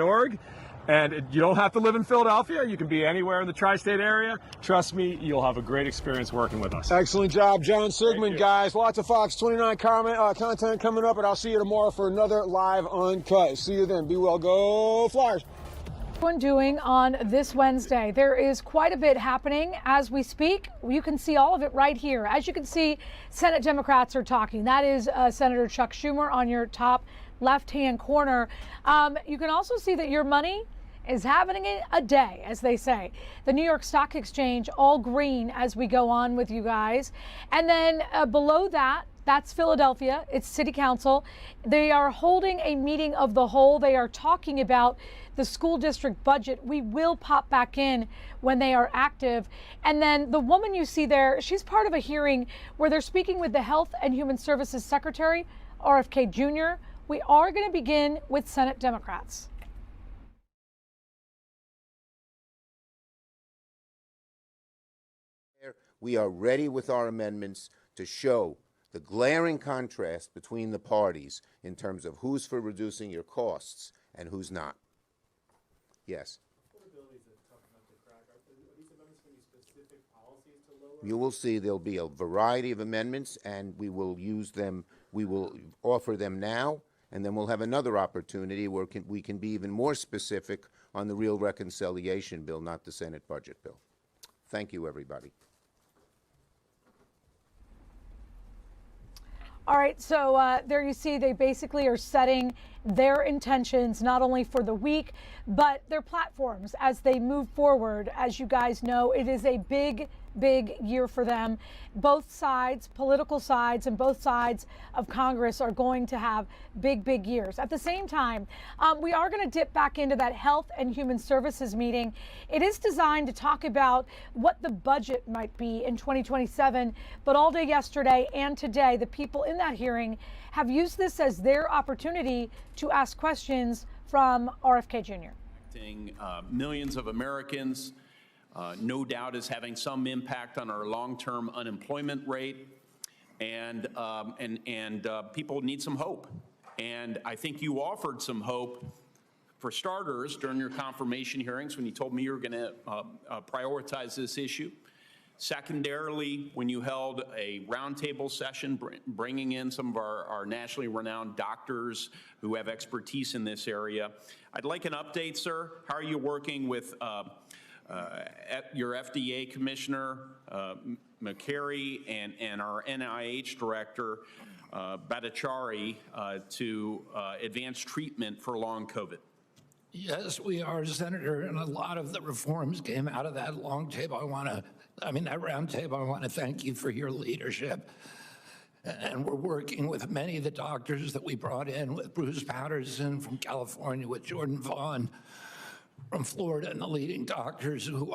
.org. And you don't have to live in Philadelphia. You can be anywhere in the tri-state area. Trust me, you'll have a great experience working with us. Excellent job, John Sigmund, guys. Lots of Fox 29 content coming up, and I'll see you tomorrow for another Live Uncut. See you then. Be well. Go Flyers. Doing on this Wednesday. There is quite a bit happening as we speak. You can see all of it right here. As you can see, Senate Democrats are talking. That is Senator Chuck Schumer on your top left-hand corner. You can also see that your money is having a day, as they say. The New York Stock Exchange, all green as we go on with you guys. And then below that, that's Philadelphia. It's City Council. They are holding a meeting of the whole. They are talking about the school district budget. We will pop back in when they are active. And then the woman you see there, she's part of a hearing where they're speaking with the Health and Human Services Secretary, RFK Jr. We are going to begin with Senate Democrats. We are ready with our amendments to show the glaring contrast between the parties in terms of who's for reducing your costs and who's not. Yes. You will see there'll be a variety of amendments, and we will use them. We will offer them now, and then we'll have another opportunity where we can be even more specific on the real reconciliation bill, not the Senate budget bill. Thank you, everybody. All right, so there you see they basically are setting their intentions not only for the week, but their platforms as they move forward. As you guys know, it is a big year for them. Both sides, political sides, and both sides of Congress are going to have big years. At the same time, we are going to dip back into that Health and Human Services meeting. It is designed to talk about what the budget might be in 2027, but all day yesterday and today, the people in that hearing have used this as their opportunity to ask questions from RFK Jr. Millions of Americans, no doubt is having some impact on our long-term unemployment rate, and people need some hope. And I think you offered some hope, for starters, during your confirmation hearings when you told me you were going to prioritize this issue. Secondarily, when you held a roundtable session, bringing in some of our nationally renowned doctors who have expertise in this area. I'd like an update, sir. How are you working with your FDA commissioner, McCary, and our NIH director, Bhattacharya, to advance treatment for long COVID? Yes, we are, Senator, and a lot of the reforms came out of that long table. That round table. I want to thank you for your leadership. And we're working with many of the doctors that we brought in, with Bruce Patterson from California, with Jordan Vaughn from Florida, and the leading doctors who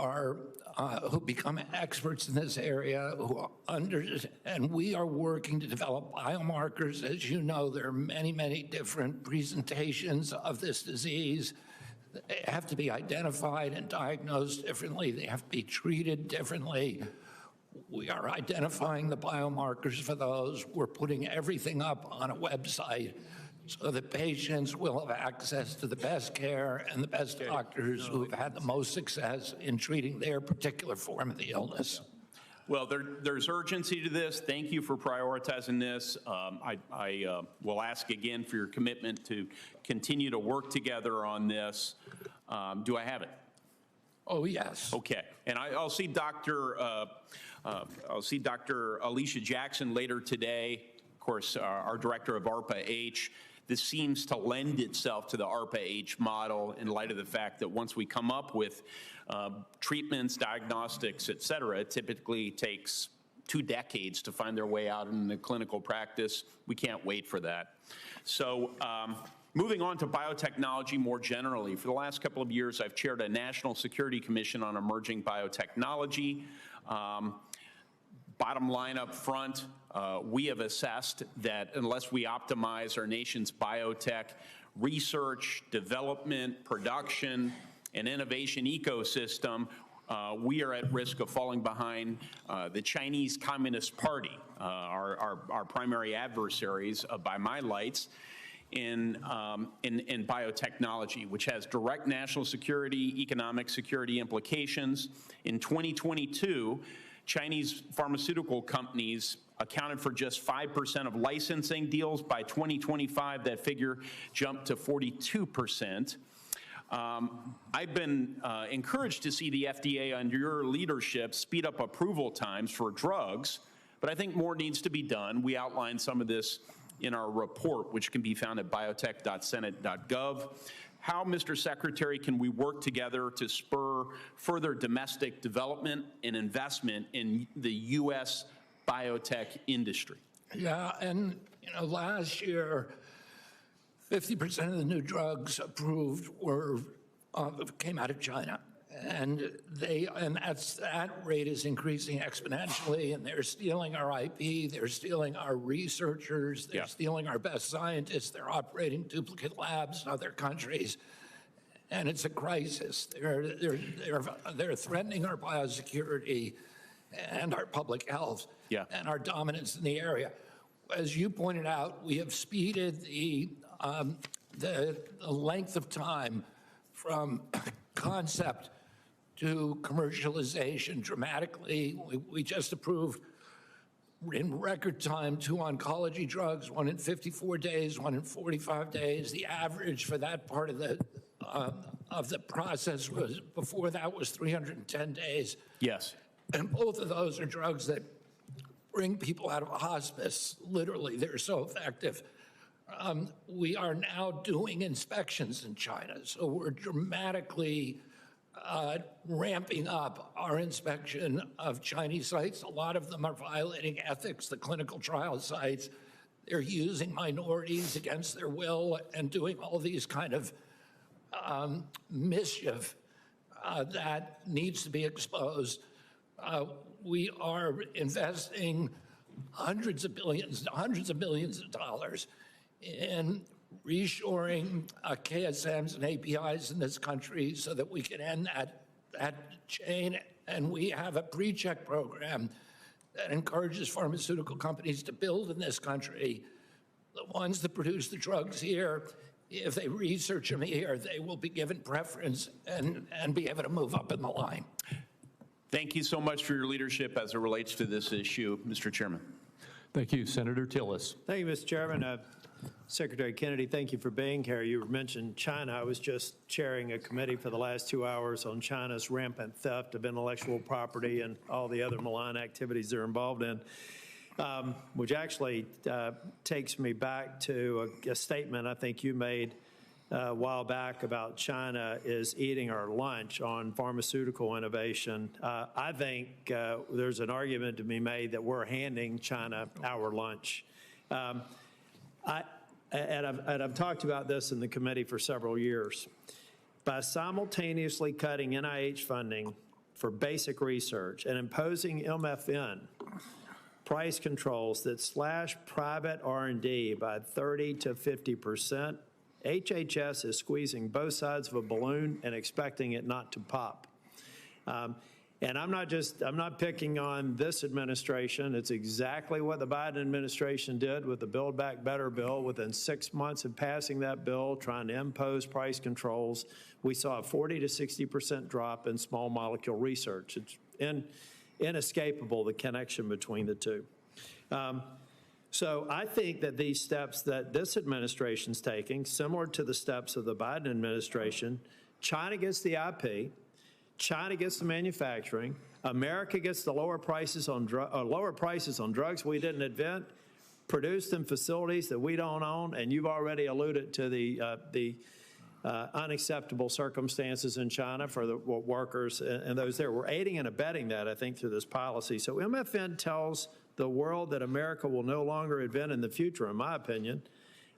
become experts in this area, and we are working to develop biomarkers. As you know, there are many different presentations of this disease. They have to be identified and diagnosed differently. They have to be treated differently. We are identifying the biomarkers for those. We're putting everything up on a website so that patients will have access to the best care and the best doctors who have had the most success in treating their particular form of the illness. Well, there's urgency to this. Thank you for prioritizing this. I will ask again for your commitment to continue to work together on this. Do I have it? Oh, yes. Okay. And I'll see Dr. Alicia Jackson later today. Of course, our director of ARPA-H. This seems to lend itself to the ARPA-H model in light of the fact that once we come up with treatments, diagnostics, et cetera, it typically takes 2 decades to find their way out in the clinical practice. We can't wait for that. So moving on to biotechnology more generally, for the last couple of years, I've chaired a National Security Commission on Emerging Biotechnology. Bottom line up front, we have assessed that unless we optimize our nation's biotech research, development, production, and innovation ecosystem, we are at risk of falling behind the Chinese Communist Party, our primary adversaries by my lights. in biotechnology, which has direct national security, economic security implications. In 2022, Chinese pharmaceutical companies accounted for just 5% of licensing deals. By 2025, that figure jumped to 42%. I've been encouraged to see the FDA under your leadership speed up approval times for drugs, but I think more needs to be done. We outlined some of this in our report, which can be found at biotech.senate.gov. How, Mr. Secretary, can we work together to spur further domestic development and investment in the U.S. biotech industry? Yeah, and last year, 50% of the new drugs approved came out of China. And that rate is increasing exponentially, and they're stealing our IP, they're stealing our researchers, they're stealing our best scientists, they're operating duplicate labs in other countries, and it's a crisis. They're threatening our biosecurity and our public health and our dominance in the area. As you pointed out, we have speeded the length of time from concept to commercialization dramatically. We just approved in record time 2 oncology drugs, one in 54 days, one in 45 days. The average for that part of the process was, before that, was 310 days. Yes. And both of those are drugs that bring people out of hospice. Literally, they're so effective. We are now doing inspections in China, so we're dramatically ramping up our inspection of Chinese sites. A lot of them are violating ethics, the clinical trial sites. They're using minorities against their will and doing all these kind of mischief that needs to be exposed. We are investing hundreds of millions of dollars in reshoring KSMs and APIs in this country so that we can end that chain. And we have a pre-check program that encourages pharmaceutical companies to build in this country. The ones that produce the drugs here, if they research them here, they will be given preference and be able to move up in the line. Thank you so much for your leadership as it relates to this issue, Mr. Chairman. Thank you. Senator Tillis. Thank you, Mr. Chairman. Secretary Kennedy, thank you for being here. You mentioned China. I was just chairing a committee for the last 2 hours on China's rampant theft of intellectual property and all the other malign activities they're involved in, which actually takes me back to a statement I think you made a while back about China is eating our lunch on pharmaceutical innovation. I think there's an argument to be made that we're handing China our lunch. I've talked about this in the committee for several years. By simultaneously cutting NIH funding for basic research and imposing MFN price controls that slash private R&D by 30 to 50%, HHS is squeezing both sides of a balloon and expecting it not to pop. And I'm not picking on this administration. It's exactly what the Biden administration did with the Build Back Better bill. Within 6 months of passing that bill, trying to impose price controls, we saw a 40 to 60% drop in small molecule research. It's inescapable, the connection between the two. So I think that these steps that this administration's taking, similar to the steps of the Biden administration, China gets the IP, China gets the manufacturing, America gets the lower prices on drugs we didn't invent, produced in facilities that we don't own, and you've already alluded to the unacceptable circumstances in China for the workers and those there. We're aiding and abetting that, I think, through this policy. So MFN tells the world that America will no longer invent in the future, in my opinion.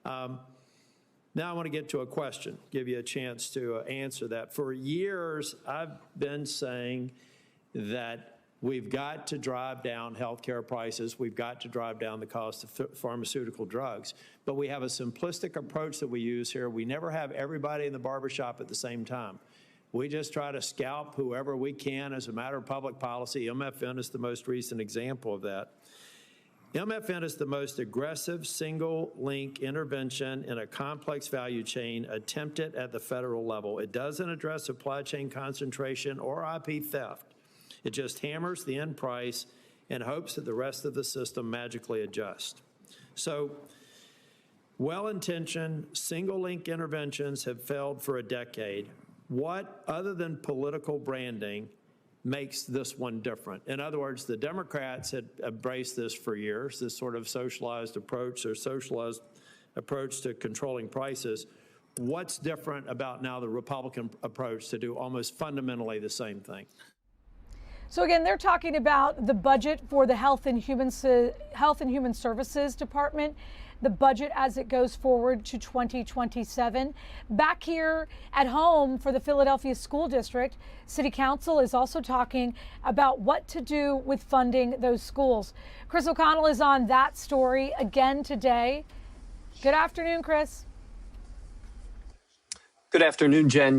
Now I want to get to a question, give you a chance to answer that. For years, I've been saying that we've got to drive down healthcare prices. We've got to drive down the cost of pharmaceutical drugs. But we have a simplistic approach that we use here. We never have everybody in the barbershop at the same time. We just try to scalp whoever we can as a matter of public policy. MFN is the most recent example of that. MFN is the most aggressive single-link intervention in a complex value chain attempted at the federal level. It doesn't address supply chain concentration or IP theft. It just hammers the end price and hopes that the rest of the system magically adjusts. So, well-intentioned single-link interventions have failed for a decade. What, other than political branding, makes this one different? In other words, the Democrats had embraced this for years, this sort of socialized approach or socialized approach to controlling prices. What's different about now the Republican approach to do almost fundamentally the same thing? So again, they're talking about the budget for the Health and Human Services Department, the budget as it goes forward to 2027. Back here at home for the Philadelphia School District, City Council is also talking about what to do with funding those schools. Chris O'Connell is on that story again today. Good afternoon, Chris. Good afternoon, Jen.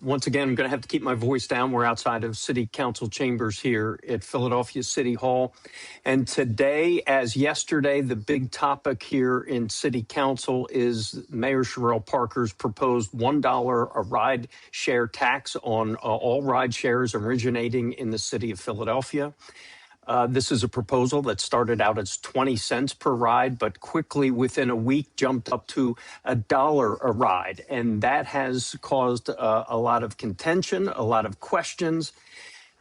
Once again, I'm going to have to keep my voice down. We're outside of City Council chambers here at Philadelphia City Hall. And today, as yesterday, the big topic here in City Council is Mayor Cherelle Parker's proposed $1 a ride share tax on all ride shares originating in the city of Philadelphia. This is a proposal that started out as 20 cents per ride, but quickly within a week jumped up to $1 a ride. And that has caused a lot of contention, a lot of questions.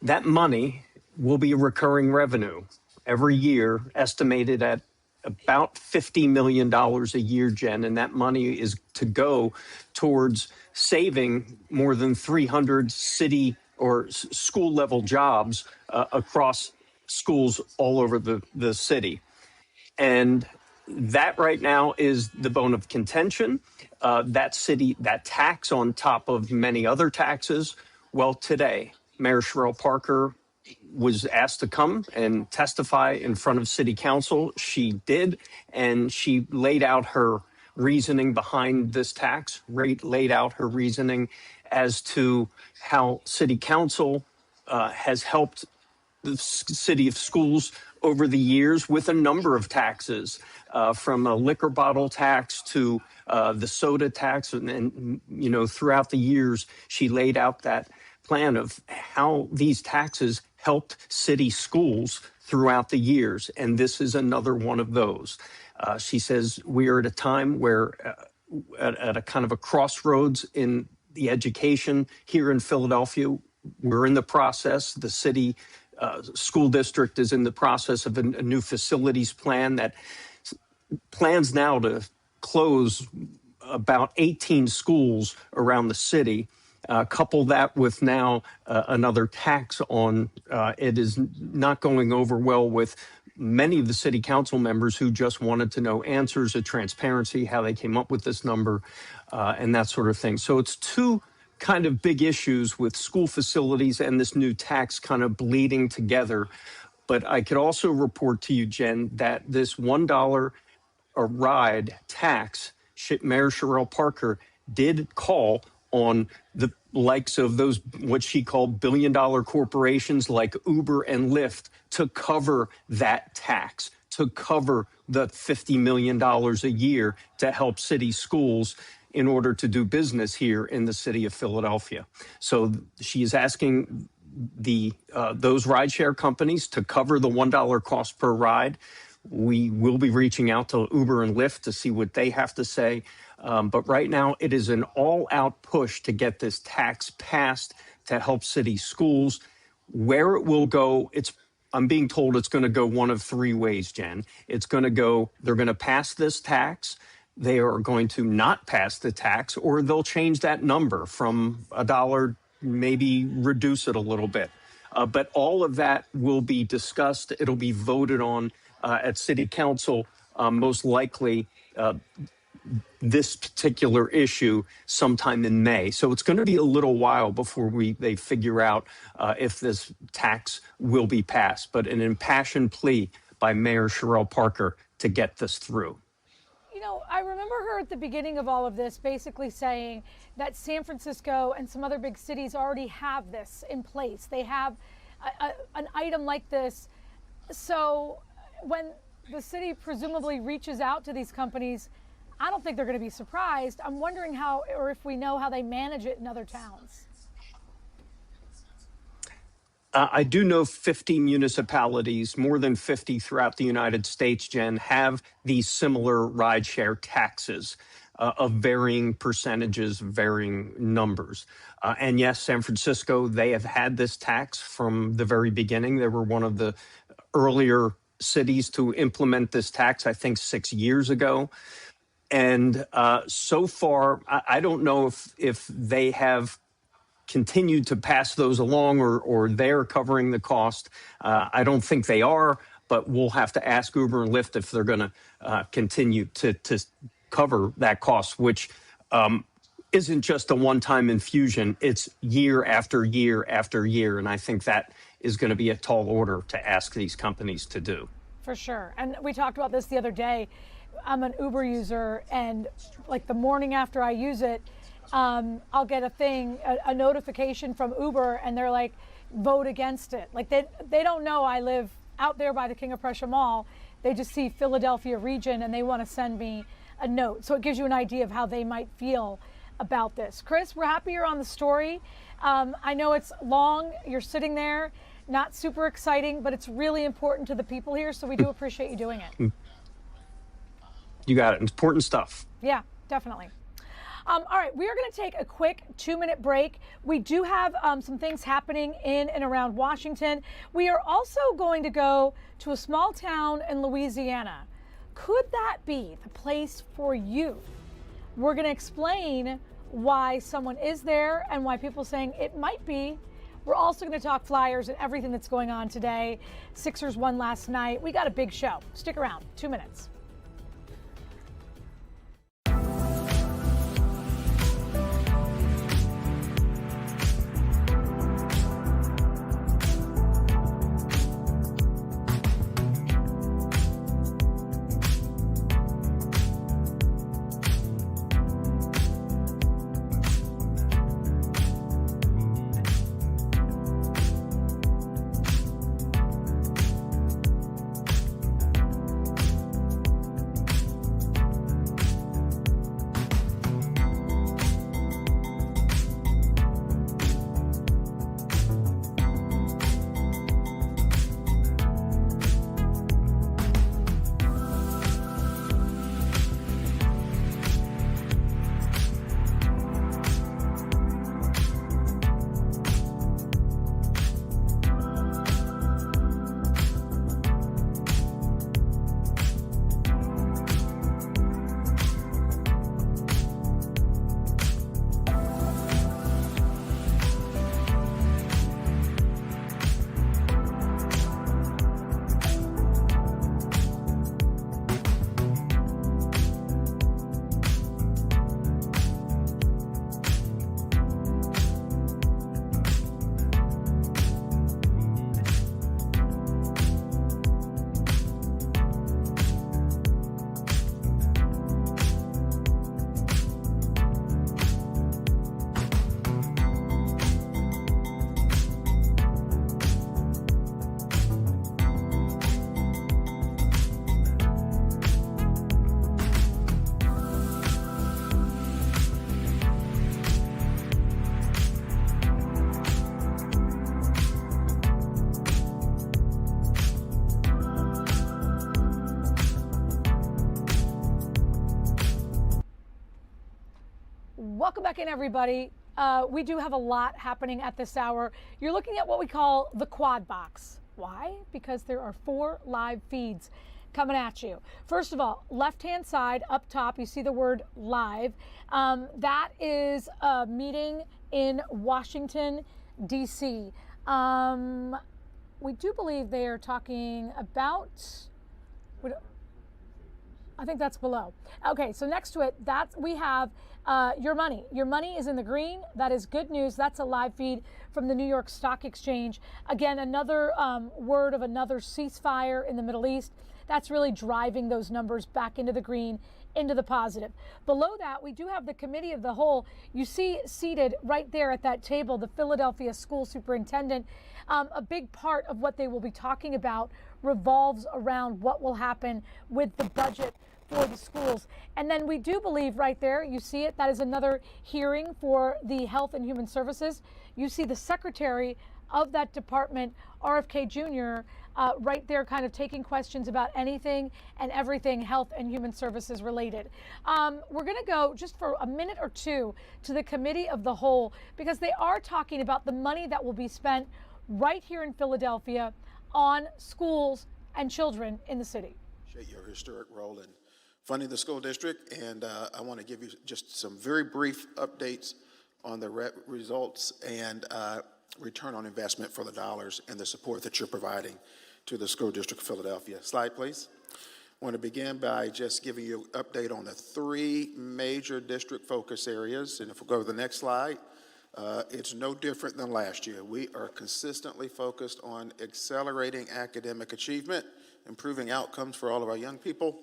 That money will be recurring revenue every year, estimated at about $50 million a year, Jen. And that money is to go towards saving more than 300 city or school level jobs across schools all over the city. And that right now is the bone of contention. That tax on top of many other taxes. Well, today, Mayor Cherelle Parker was asked to come and testify in front of City Council. She did, and she laid out her reasoning behind this tax, laid out her reasoning as to how City Council has helped the city of schools over the years with a number of taxes, from a liquor bottle tax to the soda tax. And, you know, throughout the years, she laid out that plan of how these taxes helped city schools throughout the years. And this is another one of those. She says we are at a time where at a kind of a crossroads in the education here in Philadelphia. We're in the process, the city school district is in the process of a new facilities plan that plans now to close about 18 schools around the city. Couple that with now another tax on it is not going over well with many of the city council members who just wanted to know answers of transparency, how they came up with this number, and that sort of thing. So it's two kind of big issues with school facilities and this new tax kind of bleeding together. But I could also report to you, Jen, that this $1 a ride tax, Mayor Cherelle Parker did call on the likes of those, what she called billion-dollar corporations like Uber and Lyft, to cover that tax, to cover the $50 million a year to help city schools in order to do business here in the city of Philadelphia. So she is asking those rideshare companies to cover the $1 cost per ride. We will be reaching out to Uber and Lyft to see what they have to say. But right now, it is an all-out push to get this tax passed to help city schools. Where it will go, I'm being told it's going to go one of three ways, Jen. It's going to go, they're going to pass this tax, they are going to not pass the tax, or they'll change that number from $1, maybe reduce it a little bit. But all of that will be discussed. It'll be voted on at City Council, most likely this particular issue sometime in May. So it's going to be a little while before they figure out if this tax will be passed. But an impassioned plea by Mayor Cherelle Parker to get this through. You know, I remember her at the beginning of all of this basically saying that San Francisco and some other big cities already have this in place. They have an item like this. So when the city presumably reaches out to these companies, I don't think they're going to be surprised. I'm wondering how, or if we know how they manage it in other towns. I do know 50 municipalities, more than 50 throughout the United States, Jen, have these similar rideshare taxes of varying percentages, varying numbers. And yes, San Francisco, they have had this tax from the very beginning. They were one of the earlier cities to implement this tax, I think 6 years ago. And so far, I don't know if they have continued to pass those along or they're covering the cost. I don't think they are, but we'll have to ask Uber and Lyft if they're going to continue to cover that cost, which isn't just a one-time infusion. It's year after year after year. And I think that is going to be a tall order to ask these companies to do. For sure. And we talked about this the other day. I'm an Uber user, and like the morning after I use it, I'll get a notification from Uber, and they're like, vote against it. Like they don't know I live out there by the King of Prussia Mall. They just see Philadelphia region, and they want to send me a note. So it gives you an idea of how they might feel about this. Chris, we're happy you're on the story. I know it's long. You're sitting there, not super exciting, but it's really important to the people here. So we do appreciate you doing it. You got it. Important stuff. Yeah, definitely. All right, we are going to take a quick 2-minute break. We do have some things happening in and around Washington. We are also going to go to a small town in Louisiana. Could that be the place for you? We're going to explain why someone is there and why people are saying it might be. We're also going to talk Flyers and everything that's going on today. Sixers won last night. We got a big show. Stick around. 2 minutes. Welcome back in, everybody. We do have a lot happening at this hour. You're looking at what we call the Quad Box. Why? Because there are 4 live feeds coming at you. First of all, left-hand side up top, you see the word live. That is a meeting in Washington, D.C. We do believe they are talking about, I think that's below. Okay, so next to it, we have your money. Your money is in the green. That is good news. That's a live feed from the New York Stock Exchange. Again, another word of another ceasefire in the Middle East. That's really driving those numbers back into the green, into the positive. Below that, we do have the Committee of the Whole. You see seated right there at that table, the Philadelphia school superintendent. A big part of what they will be talking about revolves around what will happen with the budget for the schools. And then we do believe right there, you see it, that is another hearing for the Health and Human Services. You see the secretary of that department, RFK Jr., right there kind of taking questions about anything and everything Health and Human Services related. We're going to go just for a minute or two to the Committee of the Whole, because they are talking about the money that will be spent right here in Philadelphia on schools and children in the city. Appreciate your historic role in funding the school district, and I want to give you just some very brief updates on the results and return on investment for the dollars and the support that you're providing to the school district of Philadelphia. Slide, please. I want to begin by just giving you an update on the 3 major district focus areas, and if we go to the next slide, it's no different than last year. We are consistently focused on accelerating academic achievement, improving outcomes for all of our young people,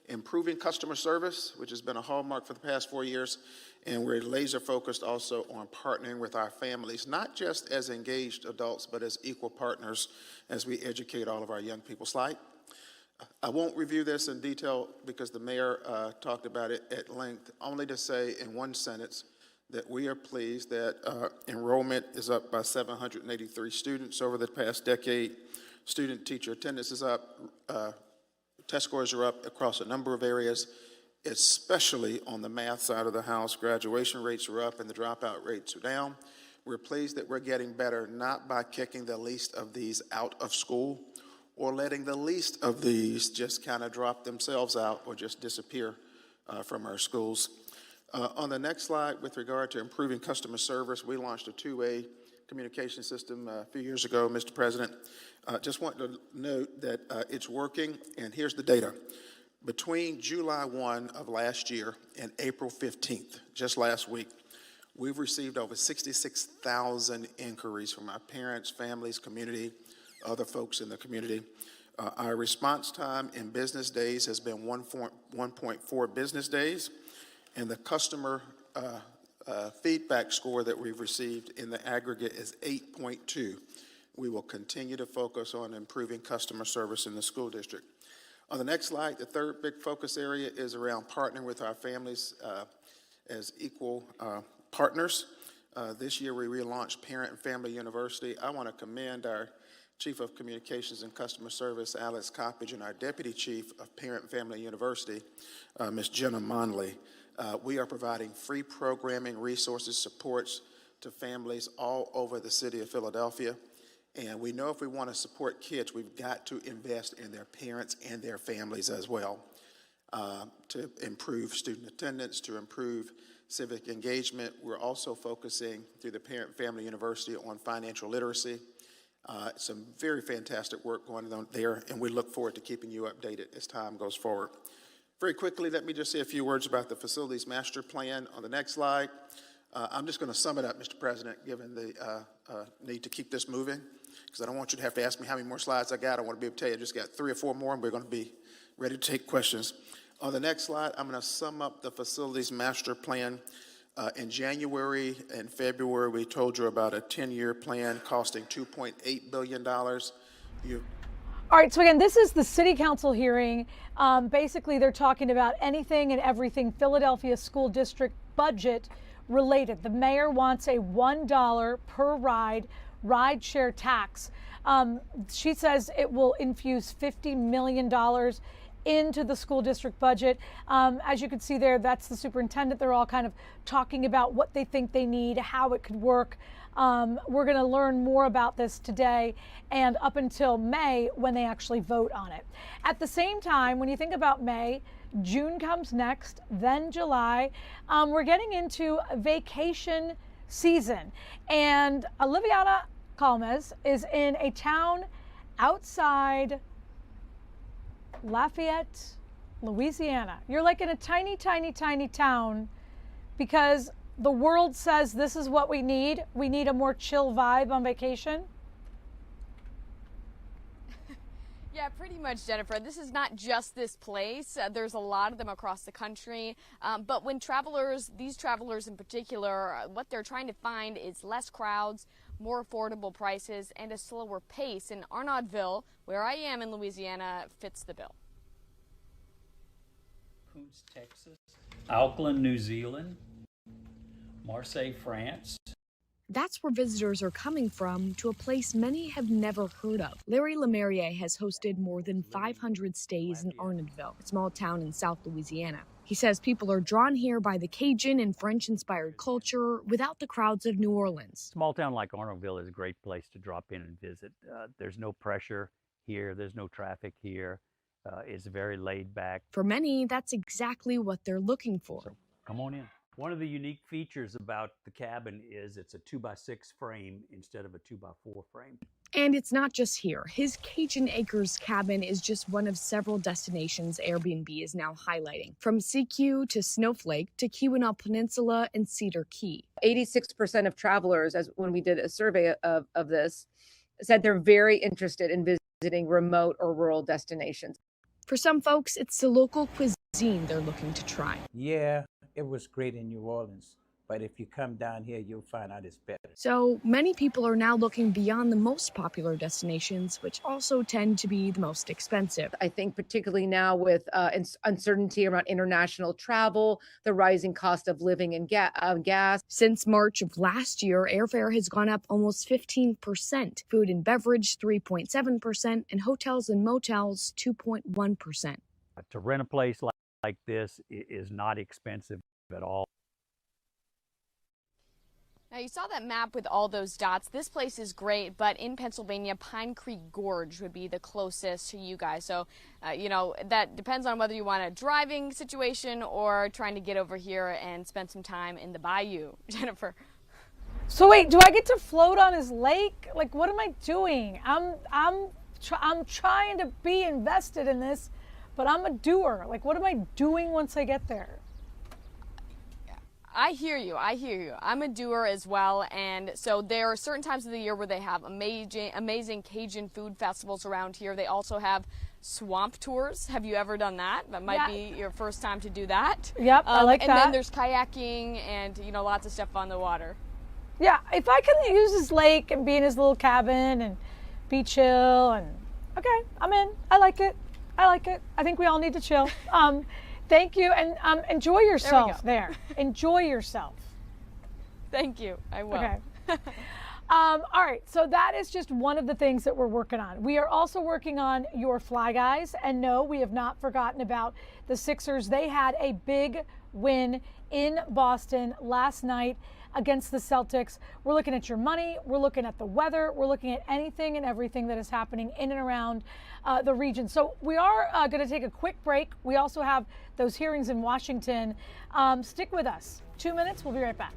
improving customer service, which has been a hallmark for the past 4 years, and we're laser focused also on partnering with our families, not just as engaged adults, but as equal partners as we educate all of our young people. Slide. I won't review this in detail because the mayor talked about it at length, only to say in one sentence that we are pleased that enrollment is up by 783 students over the past decade. Student teacher attendance is up. Test scores are up across a number of areas, especially on the math side of the house. Graduation rates are up and the dropout rates are down. We're pleased that we're getting better, not by kicking the least of these out of school or letting the least of these just kind of drop themselves out or just disappear from our schools. On the next slide, with regard to improving customer service, we launched a two-way communication system a few years ago, Mr. President. Just want to note that it's working, and here's the data. Between July 1 of last year and April 15th, just last week, we've received over 66,000 inquiries from our parents, families, community, other folks in the community. Our response time in business days has been 1.4 business days, and the customer feedback score that we've received in the aggregate is 8.2. We will continue to focus on improving customer service in the school district. On the next slide, the third big focus area is around partnering with our families as equal partners. This year we relaunched Parent and Family University. I want to commend our Chief of Communications and Customer Service, Alex Coppage, and our Deputy Chief of Parent and Family University, Ms. Jenna Monley. We are providing free programming, resources, supports to families all over the city of Philadelphia. And we know if we want to support kids, we've got to invest in their parents and their families as well to improve student attendance, to improve civic engagement. We're also focusing through the Parent Family University on financial literacy. Some very fantastic work going on there, and we look forward to keeping you updated as time goes forward. Very quickly, let me just say a few words about the Facilities Master Plan on the next slide. I'm just going to sum it up, Mr. President, given the need to keep this moving, because I don't want you to have to ask me how many more slides I got. I want to be able to tell you I just got 3 or 4 more, and we're going to be ready to take questions. On the next slide, I'm going to sum up the Facilities Master Plan. In January and February, we told you about a 10-year plan costing $2.8 billion. All right, so again, this is the City Council hearing. Basically, they're talking about anything and everything Philadelphia School District budget related. The mayor wants a $1 per ride share tax. She says it will infuse $50 million into the school district budget. As you can see there, that's the superintendent. They're all kind of talking about what they think they need, how it could work. We're going to learn more about this today and up until May when they actually vote on it. At the same time, when you think about May, June comes next, then July. We're getting into vacation season. And Oliviana Calmes is in a town outside Lafayette, Louisiana. You're like in a tiny, tiny, tiny town because the world says this is what we need. We need a more chill vibe on vacation. Yeah, pretty much, Jennifer. This is not just this place. There's a lot of them across the country. But when these travelers in particular, what they're trying to find is less crowds, more affordable prices, and a slower pace. And Arnaudville, where I am in Louisiana, fits the bill. Coons, Texas, Auckland, New Zealand, Marseille, France. That's where visitors are coming from, to a place many have never heard of. Larry Lemerrier has hosted more than 500 stays in Arnaudville, a small town in South Louisiana. He says people are drawn here by the Cajun and French-inspired culture without the crowds of New Orleans. Small town like Arnaudville is a great place to drop in and visit. There's no pressure here. There's no traffic here. It's very laid back. For many, that's exactly what they're looking for. So come on in. One of the unique features about the cabin is it's a 2x6 frame instead of a 2x4 frame. And it's not just here. His Cajun Acres cabin is just one of several destinations Airbnb is now highlighting, from CQ to Snowflake to Keweenaw Peninsula and Cedar Key. 86% of travelers, as when we did a survey of this, said they're very interested in visiting remote or rural destinations. For some folks, it's the local cuisine they're looking to try. Yeah, it was great in New Orleans, but if you come down here, you'll find out it's better. So many people are now looking beyond the most popular destinations, which also tend to be the most expensive. I think particularly now with uncertainty around international travel, the rising cost of living and gas. Since March of last year, airfare has gone up almost 15%, food and beverage 3.7%, and hotels and motels 2.1%. To rent a place like this is not expensive at all. Now, you saw that map with all those dots. This place is great, but in Pennsylvania, Pine Creek Gorge would be the closest to you guys. So, that depends on whether you want a driving situation or trying to get over here and spend some time in the bayou. Jennifer. So wait, do I get to float on his lake? Like, what am I doing? I'm trying to be invested in this, but I'm a doer. Like, what am I doing once I get there? I hear you. I'm a doer as well, and so there are certain times of the year where they have amazing Cajun food festivals around here. They also have swamp tours. Have you ever done that? That might be your first time to do that. Yep, I like that. And then there's kayaking and lots of stuff on the water. Yeah, if I can use his lake and be in his little cabin and be chill and okay, I'm in. I like it. I think we all need to chill. Thank you, and enjoy yourself there. Enjoy yourself. Thank you. I will. Okay. All right, so that is just one of the things that we're working on. We are also working on your Fly Guys, and no, we have not forgotten about the Sixers. They had a big win in Boston last night against the Celtics. We're looking at your money, we're looking at the weather, we're looking at anything and everything that is happening in and around the region. So we are going to take a quick break. We also have those hearings in Washington. Stick with us. 2 minutes, we'll be right back.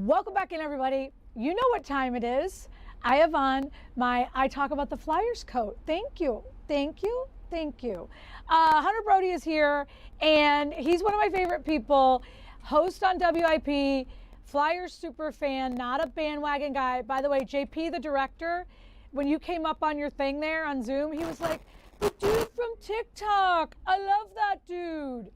Welcome back in, everybody. You know what time it is. I have on my I Talk About the Flyers coat. Thank you. Thank you. Thank you. Hunter Brody is here, and he's one of my favorite people. Host on WIP, Flyers super fan, not a bandwagon guy. By the way, JP, the director, when you came up on your thing there on Zoom, he was like, the dude from TikTok. I love that dude.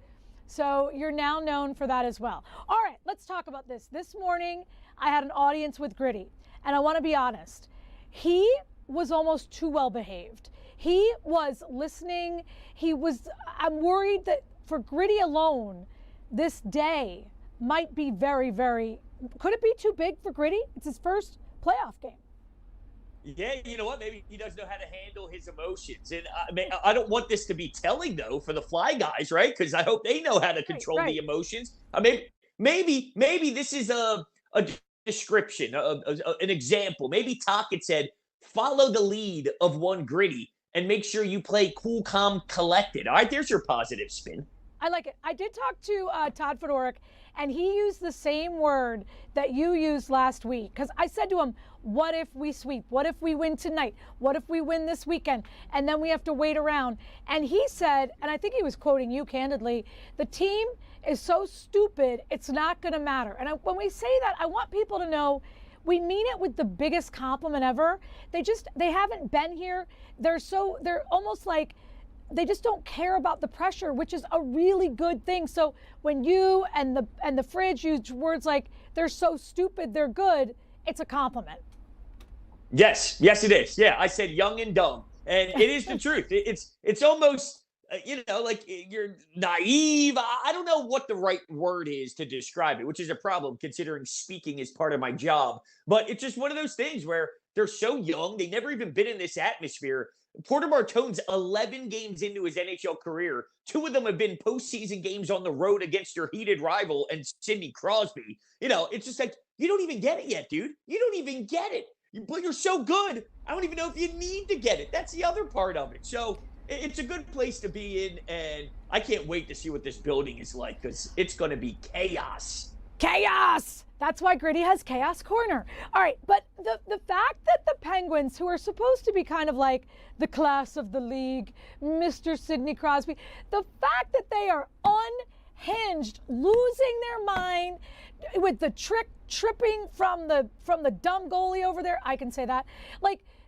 So you're now known for that as well. All right, let's talk about this. This morning, I had an audience with Gritty, and I want to be honest. He was almost too well behaved. He was listening. I'm worried that for Gritty alone, this day might be very, very, could it be too big for Gritty? It's his first playoff game. Yeah, you know what? Maybe he doesn't know how to handle his emotions. And I don't want this to be telling, though, for the Fly guys, right? Because I hope they know how to control the emotions. Maybe this is a description, an example. Maybe Tocchet said, follow the lead of one Gritty and make sure you play cool, calm, collected. All right, there's your positive spin. I like it. I did talk to Todd Fedoruk, and he used the same word that you used last week. Because I said to him, what if we sweep? What if we win tonight? What if we win this weekend? And then we have to wait around. And he said, and I think he was quoting you candidly, the team is so stupid, it's not going to matter. And when we say that, I want people to know we mean it with the biggest compliment ever. They haven't been here. They're almost like, they just don't care about the pressure, which is a really good thing. So when you and the Fridge use words like they're so stupid, they're good, it's a compliment. Yes, it is. Yeah, I said young and dumb, and it is the truth. It's almost like you're naive. I don't know what the right word is to describe it, which is a problem considering speaking is part of my job. But it's just one of those things where they're so young, they never even been in this atmosphere. Porter Martone's 11 games into his NHL career. 2 of them have been postseason games on the road against your heated rival and Sidney Crosby. It's just like, you don't even get it yet, dude. You don't even get it. But you're so good, I don't even know if you need to get it. That's the other part of it. So it's a good place to be in, and I can't wait to see what this building is like because it's going to be chaos. Chaos! That's why Gritty has Chaos Corner. All right, but the fact that the Penguins, who are supposed to be kind of like the class of the league, Mr. Sidney Crosby, the fact that they are unhinged, losing their mind with the tripping from the dumb goalie over there, I can say that.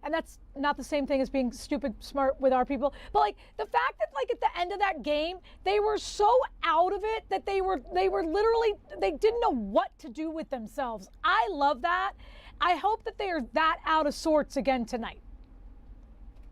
And that's not the same thing as being stupid smart with our people. But the fact that at the end of that game, they were so out of it that they were literally, they didn't know what to do with themselves. I love that. I hope that they are that out of sorts again tonight.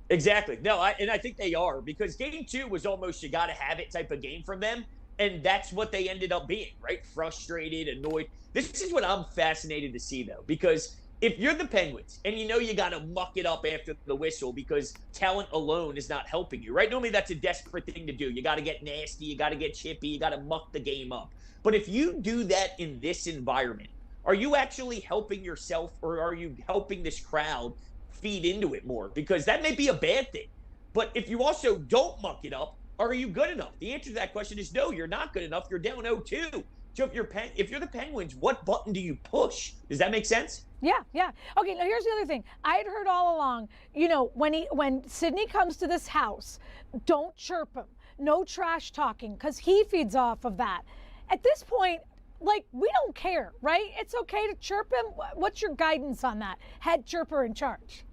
Exactly. No, I think they are, because game 2 was almost you got to have it type of game from them. And that's what they ended up being, right? Frustrated, annoyed. This is what I'm fascinated to see, though, because if you're the Penguins and you got to muck it up after the whistle because talent alone is not helping you, right? Normally that's a desperate thing to do. You got to get nasty. You got to get chippy. You got to muck the game up. But if you do that in this environment, are you actually helping yourself, or are you helping this crowd feed into it more? Because that may be a bad thing. But if you also don't muck it up, are you good enough? The answer to that question is no, you're not good enough. You're down 0-2. So if you're the Penguins, what button do you push? Does that make sense? Yeah. Okay, now here's the other thing. I had heard all along, when Sidney comes to this house, don't chirp him. No trash talking, because he feeds off of that. At this point, we don't care, right? It's okay to chirp him. What's your guidance on that? Head chirper in charge.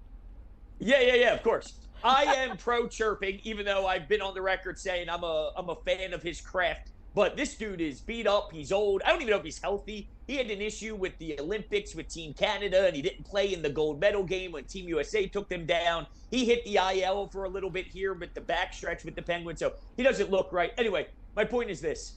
Yeah, of course. I am pro chirping, even though I've been on the record saying I'm a fan of his craft. But this dude is beat up. He's old. I don't even know if he's healthy. He had an issue with the Olympics with Team Canada, and he didn't play in the gold medal game when Team USA took them down. He hit the IL for a little bit here with the backstretch with the Penguins, so he doesn't look right. Anyway, my point is this.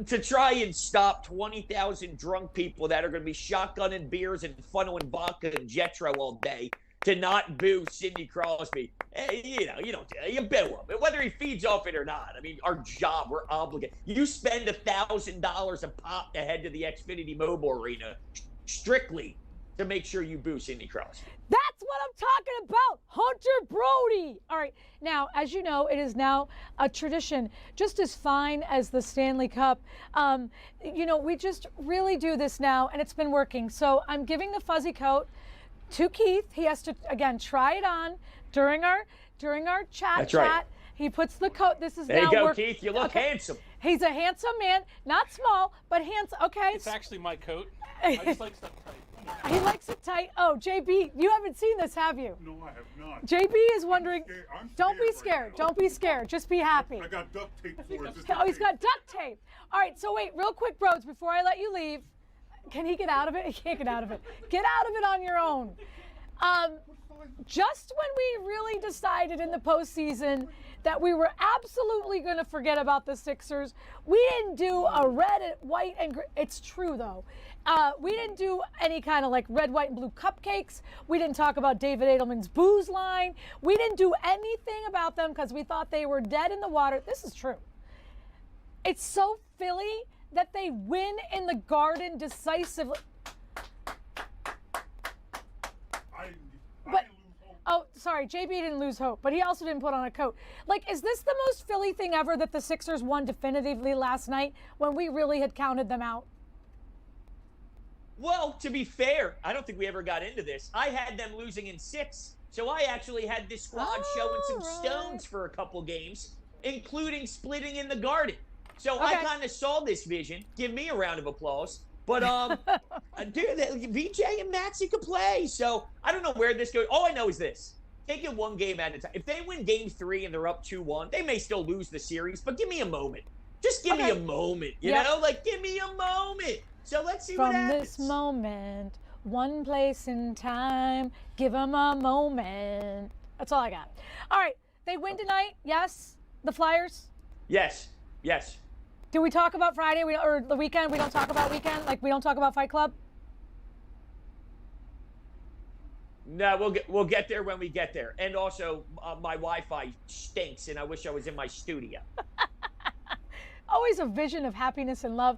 To try and stop 20,000 drunk people that are going to be shotgunning beers and funneling vodka and Jetro all day, to not boo Sidney Crosby, you boo him. Whether he feeds off it or not, I mean, our job, we're obligated. You spend $1,000 a pop to head to the Xfinity Mobile Arena strictly to make sure you boo Cindy Crosby. That's what I'm talking about, Hunter Brody. All right, now, as you know, it is now a tradition, just as fine as the Stanley Cup. We just really do this now, and it's been working. So I'm giving the fuzzy coat to Keith. He has to, again, try it on during our chat. That's right. He puts the coat. This is There now you go, work- Keith. You look okay. handsome. He's a handsome man, not small, but handsome. Okay. It's actually my coat. I just like stuff tight. He likes it tight. Oh, JB, you haven't seen this, have you? No, I have not. JB is wondering. I'm Don't be scared scared. right now. Don't be scared. Just be happy. I got duct tape for it. Oh, he's got duct tape. All right, so wait, real quick, bros, before I let you leave. Can he get out of it? He can't get out of it. Get out of it on your own. Just when we really decided in the postseason that we were absolutely going to forget about the Sixers, we didn't do a red, and white, and it's true though. We didn't do any kind of like red, white, and blue cupcakes. We didn't talk about David Edelman's booze line. We didn't do anything about them because we thought they were dead in the water. This is true. It's so Philly that they win in the Garden decisively. Oh, sorry, JB didn't lose hope, but he also didn't put on a coat. Like, is this the most Philly thing ever that the Sixers won definitively last night when we really had counted them out? Well, to be fair, I don't think we ever got into this. I had them losing in 6, so I actually had this squad showing some stones for a couple games, including splitting in the Garden. So I kind of saw this vision. Give me a round of applause. But, dude, VJ and Maxey could play. So I don't know where this goes. All I know is this. Take it one game at a time. If they win game 3 and they're up 2-1, they may still lose the series, but give me a moment. Just give me a moment, you know? Like, give me a moment. So let's see what happens. From this moment, one place in time, give them a moment. That's all I got. All right, they win tonight, yes? The Flyers? Yes, yes. Do we talk about Friday or the weekend? We don't talk about weekend? Like, we don't talk about Fight Club? No, we'll get there when we get there. And also, my Wi-Fi stinks, and I wish I was in my studio. Always a vision of happiness and love.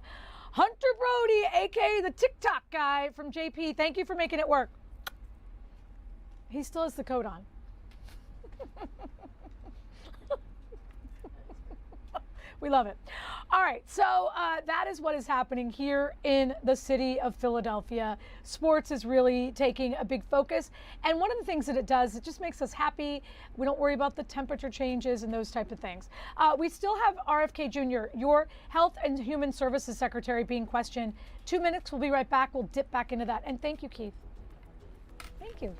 Hunter Brody, a.k.a. the TikTok guy from JP, thank you for making it work. He still has the coat on. We love it. All right, so that is what is happening here in the city of Philadelphia. Sports is really taking a big focus. And one of the things that it does, it just makes us happy. We don't worry about the temperature changes and those type of things. We still have RFK Jr., your Health and Human Services Secretary, being questioned. 2 minutes, we'll be right back. We'll dip back into that. And thank you, Keith. Thank you.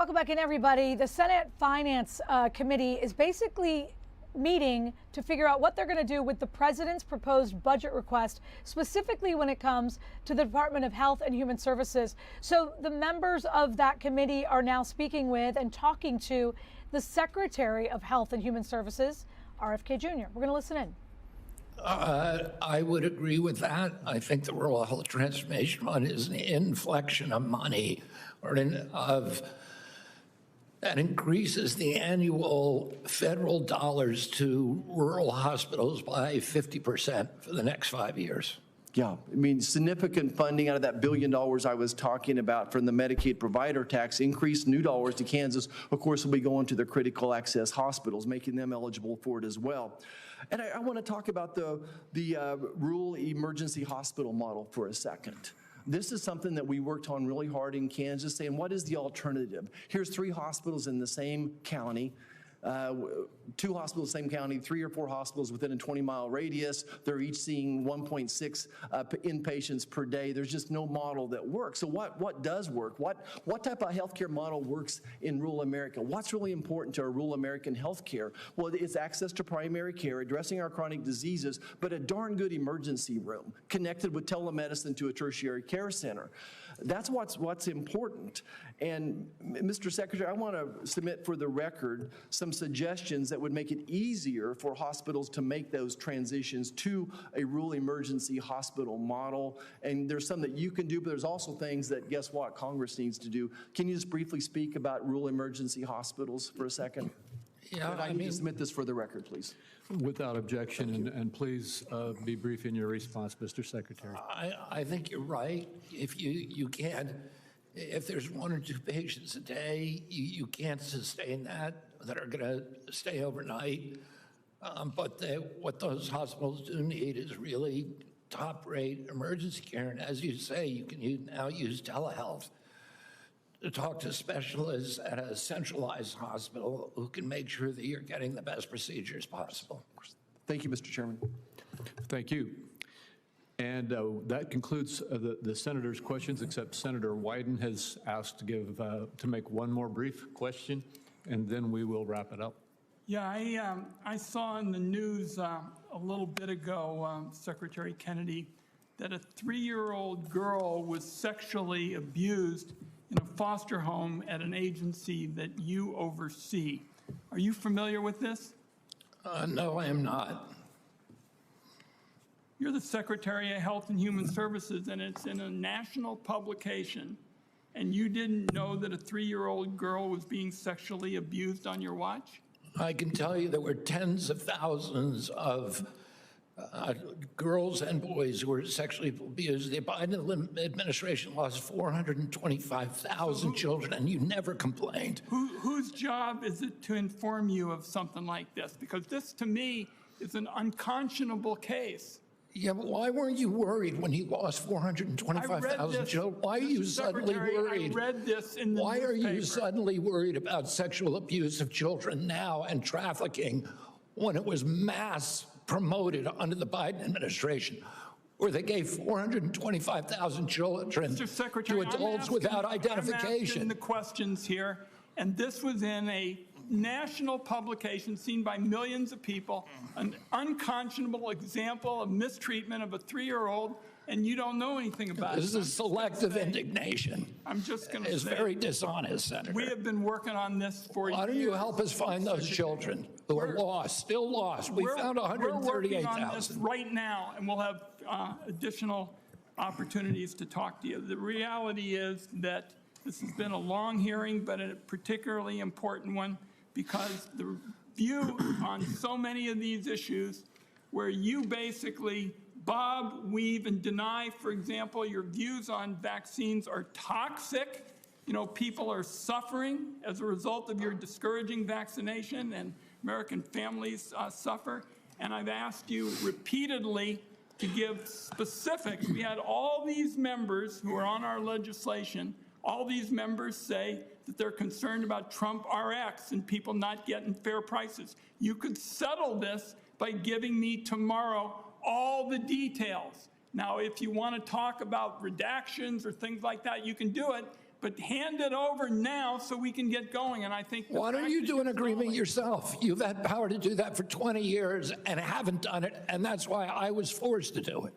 Welcome back in, everybody. The Senate Finance Committee is basically meeting to figure out what they're going to do with the president's proposed budget request, specifically when it comes to the Department of Health and Human Services. So the members of that committee are now speaking with and talking to the Secretary of Health and Human Services, RFK Jr. We're going to listen in. I would agree with that. I think the Rural Health Transformation Fund is an inflection of money that increases the annual federal dollars to rural hospitals by 50% for the next 5 years. Yeah, I mean, significant funding out of that $1 billion I was talking about from the Medicaid provider tax increase, new dollars to Kansas, of course, will be going to the critical access hospitals, making them eligible for it as well. And I want to talk about the rural emergency hospital model for a second. This is something that we worked on really hard in Kansas, saying, what is the alternative? Here's 3 hospitals in the same county, 2 hospitals in the same county, 3 or 4 hospitals within a 20-mile radius. They're each seeing 1.6 inpatients per day. There's just no model that works. So what does work? What type of healthcare model works in rural America? What's really important to our rural American healthcare? Well, it's access to primary care, addressing our chronic diseases, but a darn good emergency room connected with telemedicine to a tertiary care center. That's what's important. And Mr. Secretary, I want to submit for the record some suggestions that would make it easier for hospitals to make those transitions to a rural emergency hospital model. And there's some that you can do, but there's also things that, guess what, Congress needs to do. Can you just briefly speak about rural emergency hospitals for a second? Yeah, I need to submit this for the record, please. Without objection, and please be brief in your response, Mr. Secretary. I think you're right. If you can't, if there's 1 or 2 patients a day, you can't sustain that are going to stay overnight. But what those hospitals do need is really top-rate emergency care. And as you say, you can now use telehealth to talk to specialists at a centralized hospital who can make sure that you're getting the best procedures possible. Thank you, Mr. Chairman. Thank you. And that concludes the senator's questions, except Senator Wyden has asked to make one more brief question, and then we will wrap it up. Yeah, I saw in the news a little bit ago, Secretary Kennedy, that a 3-year-old girl was sexually abused in a foster home at an agency that you oversee. Are you familiar with this? No, I am not. You're the Secretary of Health and Human Services, and it's in a national publication, and you didn't know that a 3-year-old girl was being sexually abused on your watch? I can tell you there were tens of thousands of girls and boys who were sexually abused. The Biden administration lost 425,000 children, and you never complained. Whose job is it to inform you of something like this? Because this, to me, is an unconscionable case. Yeah, but why weren't you worried when he lost 425,000 children? Why are you suddenly worried? I read this in the Why are you newspaper. suddenly worried about sexual abuse of children now and trafficking when it was mass promoted under the Biden administration, where they gave 425,000 children to adults without identification? I'm asking the questions here, and this was in a national publication seen by millions of people, an unconscionable example of mistreatment of a 3-year-old, and you don't know anything about it. This is selective indignation. I'm just going to say. It's very dishonest, Senator. We have been working on this for years. Why don't you help us find those children who are lost, still lost? We found We're working on this 138,000. right now, and we'll have additional opportunities to talk to you. The reality is that this has been a long hearing, but a particularly important one, because the view on so many of these issues where you basically bob, weave, and deny, for example, your views on vaccines are toxic. You know, people are suffering as a result of your discouraging vaccination, and American families suffer. And I've asked you repeatedly to give specifics. We had all these members who are on our legislation, all these members say that they're concerned about Trump RX and people not getting fair prices. You could settle this by giving me tomorrow all the details. Now, if you want to talk about redactions or things like that, you can do it, but hand it over now so we can get going. And I think Why don't you do an agreement yourself? You've had power to do that for 20 years and haven't done it, and that's why I was forced to do it.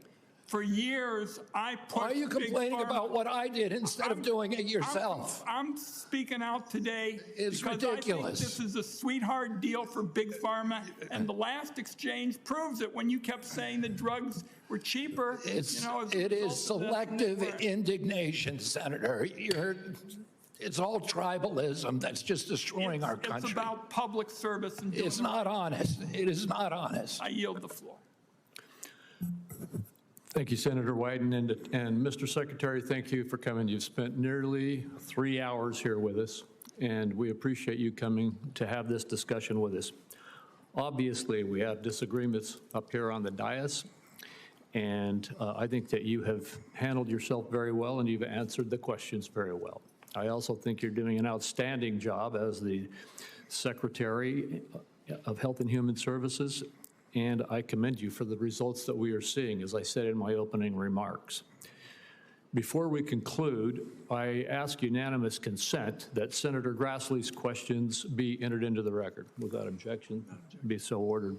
For years, I pushed. Why are you Big complaining Pharma. about what I did instead of doing it yourself? I'm speaking out today It's because ridiculous. I think this is a sweetheart deal for Big Pharma, and the last exchange proves it when you kept saying the drugs were cheaper. It is result of this, selective indignation, Senator. It's all tribalism that's just destroying our country. It's about public service. And It's not honest. It is not honest. I yield the floor. Thank you, Senator Wyden. And Mr. Secretary, thank you for coming. You've spent nearly 3 hours here with us, and we appreciate you coming to have this discussion with us. Obviously, we have disagreements up here on the dais, and I think that you have handled yourself very well and you've answered the questions very well. I also think you're doing an outstanding job as the Secretary of Health and Human Services, and I commend you for the results that we are seeing, as I said in my opening remarks. Before we conclude, I ask unanimous consent that Senator Grassley's questions be entered into the record. Without objection, be so ordered.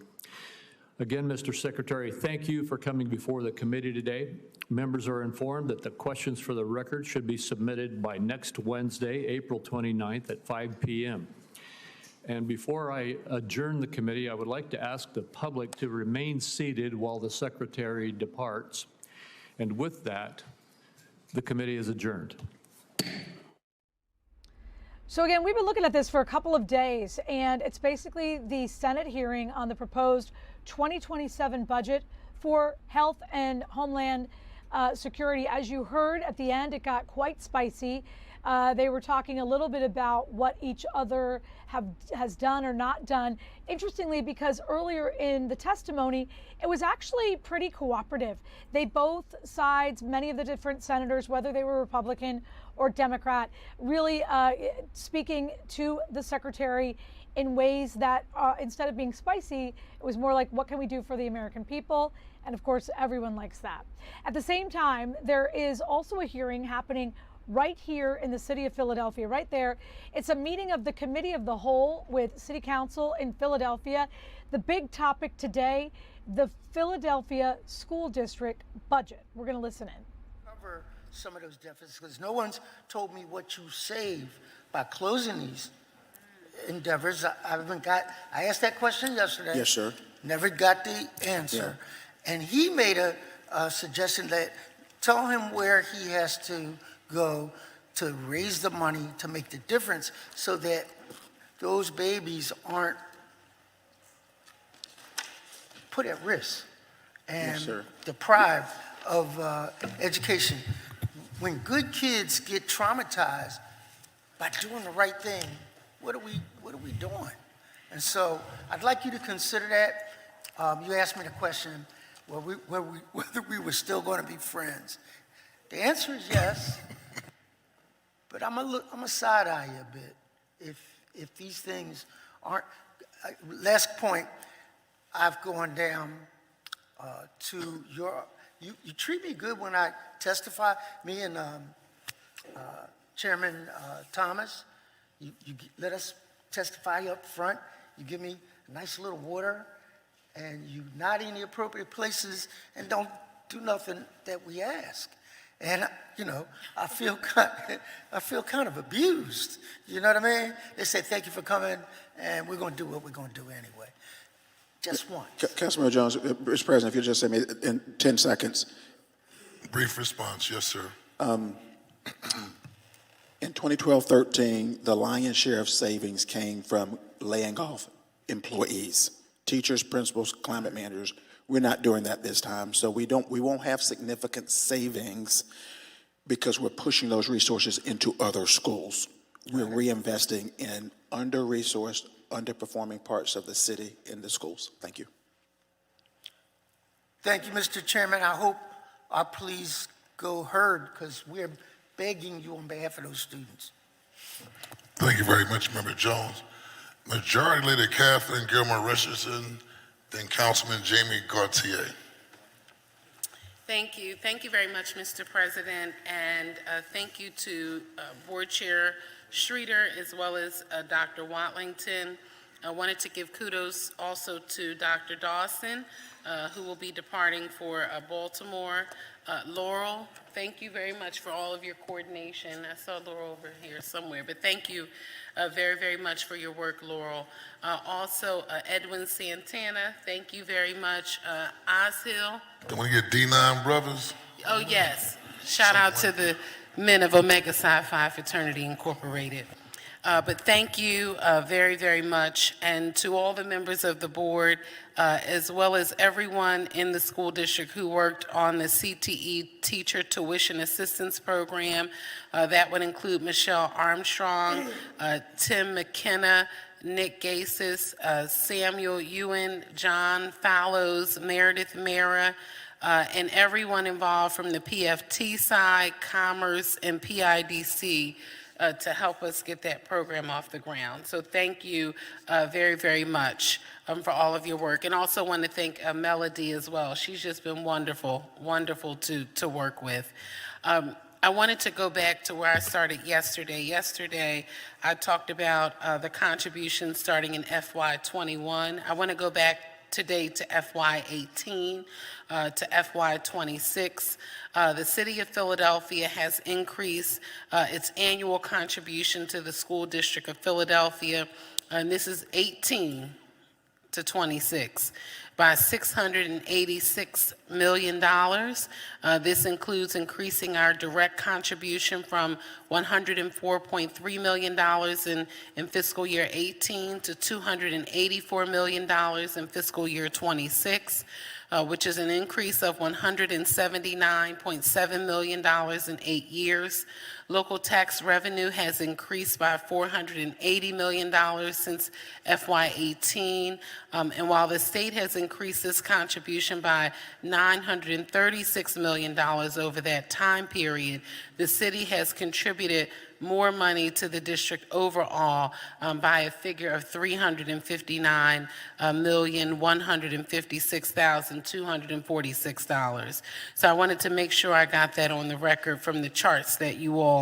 Again, Mr. Secretary, thank you for coming before the committee today. Members are informed that the questions for the record should be submitted by next Wednesday, April 29th at 5 p.m. And before I adjourn the committee, I would like to ask the public to remain seated while the Secretary departs. And with that, the committee is adjourned. So again, we've been looking at this for a couple of days, and it's basically the Senate hearing on the proposed 2027 budget for health and homeland security. As you heard at the end, it got quite spicy. They were talking a little bit about what each other has done or not done. Interestingly, because earlier in the testimony, it was actually pretty cooperative. They both sides, many of the different senators, whether they were Republican or Democrat, really speaking to the secretary in ways that instead of being spicy, it was more like, what can we do for the American people? And of course, everyone likes that. At the same time, there is also a hearing happening right here in the city of Philadelphia, right there. It's a meeting of the Committee of the Whole with City Council in Philadelphia. The big topic today, the Philadelphia School District budget. We're going to listen in. Cover some of those deficits because no one's told me what you save by closing these endeavors. I asked that question yesterday. Yes, sir. Never got the answer. Yeah. And he made a suggestion that tell him where he has to go to raise the money to make the difference so that those babies aren't put at risk and deprived of education. When good kids get traumatized by doing the right thing, what are we doing? And so I'd like you to consider that. You asked me the question, whether we were still going to be friends. The answer is yes, but I'm a side eye you a bit. If these things aren't, last point, I've gone down to you treat me good when I testify, me and Chairman Thomas, you let us testify up front, you give me a nice little water, and you nod in the appropriate places and don't do nothing that we ask. And, you know, I feel kind of abused. You know what I mean? They say, thank you for coming, and we're going to do what we're going to do anyway. Just once. Councilman Jones, Mr. President, if you just say me in 10 seconds. Brief response, yes, sir. In 2012-13, the lion's share of savings came from laying off employees, teachers, principals, climate managers. We're not doing that this time, so we won't have significant savings because we're pushing those resources into other schools. We're reinvesting in under-resourced, underperforming parts of the city in the schools. Thank you. Thank you, Mr. Chairman. I hope our pleas go heard because we're begging you on behalf of those students. Thank you very much, Member Jones. Majority Leader Kathleen Gilmore Richardson, then Councilman Jamie Gautier. Thank you. Thank you very much, Mr. President, and thank you to Board Chair Streeter as well as Dr. Watlington. I wanted to give kudos also to Dr. Dawson, who will be departing for Baltimore. Laurel, thank you very much for all of your coordination. I saw Laurel over here somewhere, but thank you very, very much for your work, Laurel. Also, Edwin Santana, thank you very much. Oshill. Don't want to get D9 brothers? Oh, yes. Shout out to the men of Omega Psi Phi Fraternity Incorporated. But thank you very, very much. And to all the members of the board, as well as everyone in the school district who worked on the CTE Teacher Tuition Assistance Program. That would include Michelle Armstrong, Tim McKenna, Nick Gasis, Samuel Ewan, John Fallows, Meredith Mara, and everyone involved from the PFT side, Commerce, and PIDC to help us get that program off the ground. So thank you very, very much for all of your work. And also want to thank Melody as well. She's just been wonderful, wonderful to work with. I wanted to go back to where I started yesterday. Yesterday, I talked about the contributions starting in FY21. I want to go back today to FY18, to FY26. The City of Philadelphia has increased its annual contribution to the School District of Philadelphia, and this is 18 to 26, by $686 million. This includes increasing our direct contribution from $104.3 million in fiscal year 18 to $284 million in fiscal year 26, which is an increase of $179.7 million in 8 years. Local tax revenue has increased by $480 million since FY18, and while the state has increased its contribution by $936 million over that time period, the city has contributed more money to the district overall by a figure of $359,156,246. So I wanted to make sure I got that on the record from the charts that you all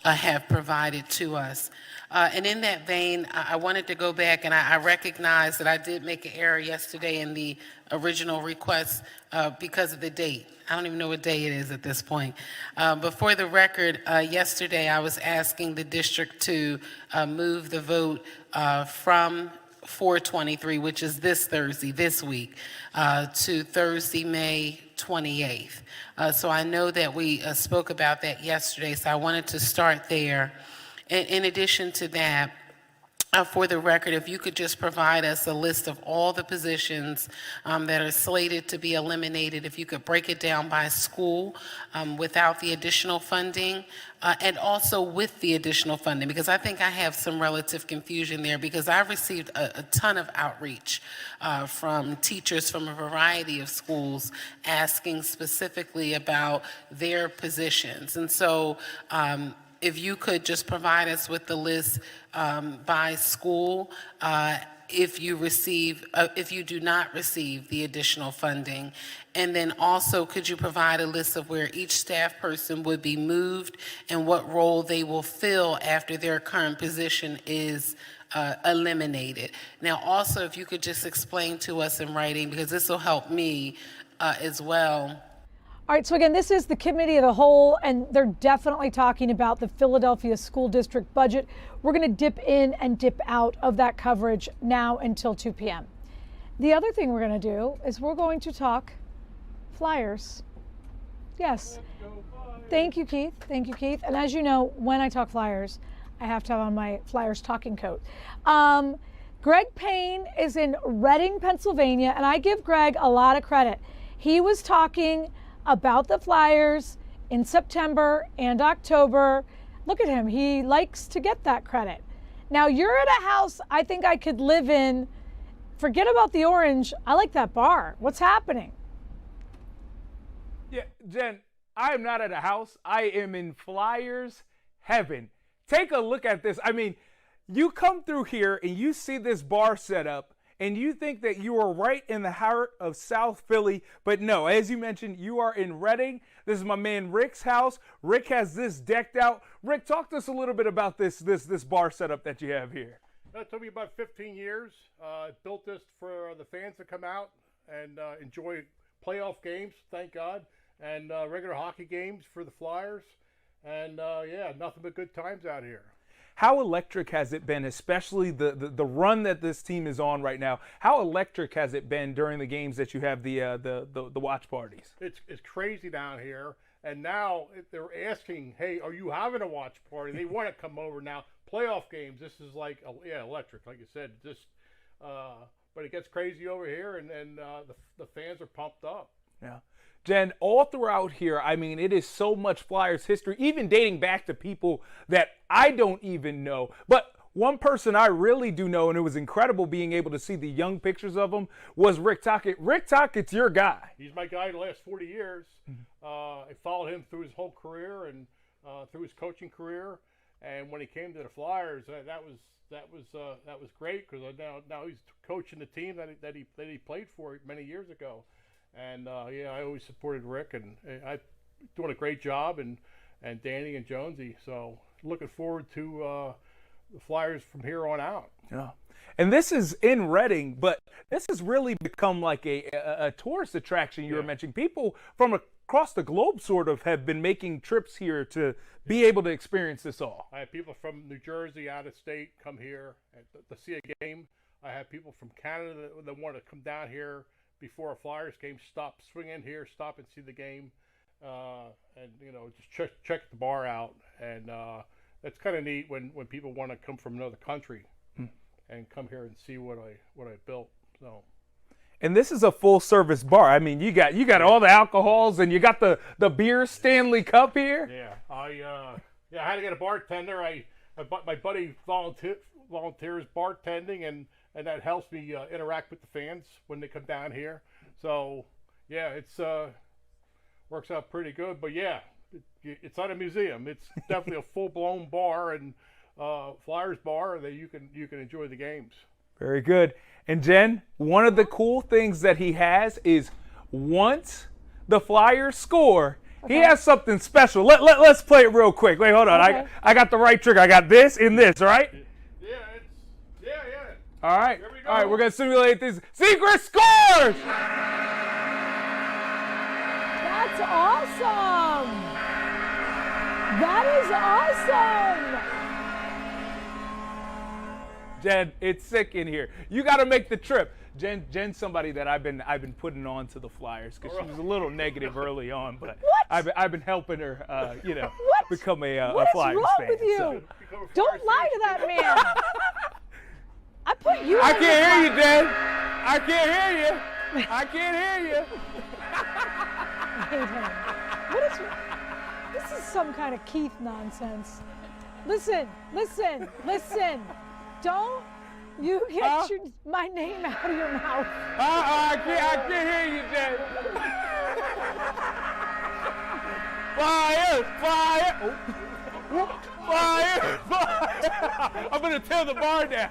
have provided to us. And in that vein, I wanted to go back, and I recognize that I did make an error yesterday in the original request because of the date. I don't even know what day it is at this point. But for the record, yesterday I was asking the district to move the vote from 4/23, which is this Thursday, this week, to Thursday, May 28th. So I know that we spoke about that yesterday, so I wanted to start there. In addition to that, for the record, if you could just provide us a list of all the positions that are slated to be eliminated, if you could break it down by school without the additional funding, and also with the additional funding, because I think I have some relative confusion there, because I've received a ton of outreach from teachers from a variety of schools asking specifically about their positions. And so if you could just provide us with the list by school, if you do not receive the additional funding, and then also could you provide a list of where each staff person would be moved and what role they will fill after their current position is eliminated. Now, also, if you could just explain to us in writing, because this will help me as well. All right, so again, this is the committee of the whole, and they're definitely talking about the Philadelphia School District budget. We're going to dip in and dip out of that coverage now until 2 p.m. The other thing we're going to do is we're going to talk Flyers. Yes. Thank you, Keith. Thank you, Keith. And as you know, when I talk Flyers, I have to have on my Flyers talking coat. Greg Payne is in Reading, Pennsylvania, and I give Greg a lot of credit. He was talking about the Flyers in September and October. Look at him. He likes to get that credit. Now, you're at a house I think I could live in. Forget about the orange. I like that bar. What's happening? Yeah, Jen, I am not at a house. I am in Flyers heaven. Take a look at this. I mean, you come through here and you see this bar set up, and you think that you are right in the heart of South Philly, but no, as you mentioned, you are in Reading. This is my man Rick's house. Rick has this decked out. Rick, talk to us a little bit about this bar setup that you have here. That took me about 15 years. I built this for the fans to come out and enjoy playoff games, thank God, and regular hockey games for the Flyers. And yeah, nothing but good times out here. How electric has it been, especially the run that this team is on right now? How electric has it been during the games that you have the watch parties? It's crazy down here. And now they're asking, hey, are you having a watch party? They want to come over now. Playoff games, this is like, yeah, electric, like you said. Just, but it gets crazy over here, and the fans are pumped up. Yeah. Jen, all throughout here, I mean, it is so much Flyers history, even dating back to people that I don't even know. But one person I really do know, and it was incredible being able to see the young pictures of him, was Rick Tocchet. Rick Tocchet's your guy. He's my guy the last 40 years. I followed him through his whole career and through his coaching career. And when he came to the Flyers, that was great, because now he's coaching the team that he played for many years ago. And yeah, I always supported Rick, and I doing a great job, and Danny and Jonesy. So looking forward to the Flyers from here on out. Yeah. And this is in Reading, but this has really become like a tourist attraction. You were mentioning people from across the globe sort of have been making trips here to be able to experience this all. I have people from New Jersey, out of state, come here to see a game. I have people from Canada that want to come down here before a Flyers game, swing in here, stop and see the game, and just check the bar out. And that's kind of neat when people want to come from another country and come here and see what I built. So. And this is a full service bar. I mean, you got all the alcohols, and you got the beer Stanley Cup here. Yeah, I had to get a bartender. My buddy volunteers bartending, and that helps me interact with the fans when they come down here. So yeah, it's works out pretty good. But yeah, it's not a museum. It's definitely a full blown bar and Flyers bar that you can enjoy the games. Very good. And Jen, one of the cool things that he has is once the Flyers score, he has something special. Let's play it real quick. Wait, hold on. Okay. I got the right trigger. I got this and this, right? Yeah. All right. Here we go. All right, we're going to simulate this. Secret scores! That's awesome. That is awesome. Jen, it's sick in here. You got to make the trip. Jen's somebody that I've been putting on to the Flyers because she was a little negative early on, but I've been helping her, become a Flyers fan. What is wrong with you? So. Don't lie to that man. I put you. I can't hear you, Jen. I can't hear you. I can't hear you. I hate him. What is? This is some kind of Keith nonsense. Listen. Don't you get my name out of your mouth. I can't hear you, Jen. Fire! I'm going to tear the bar down.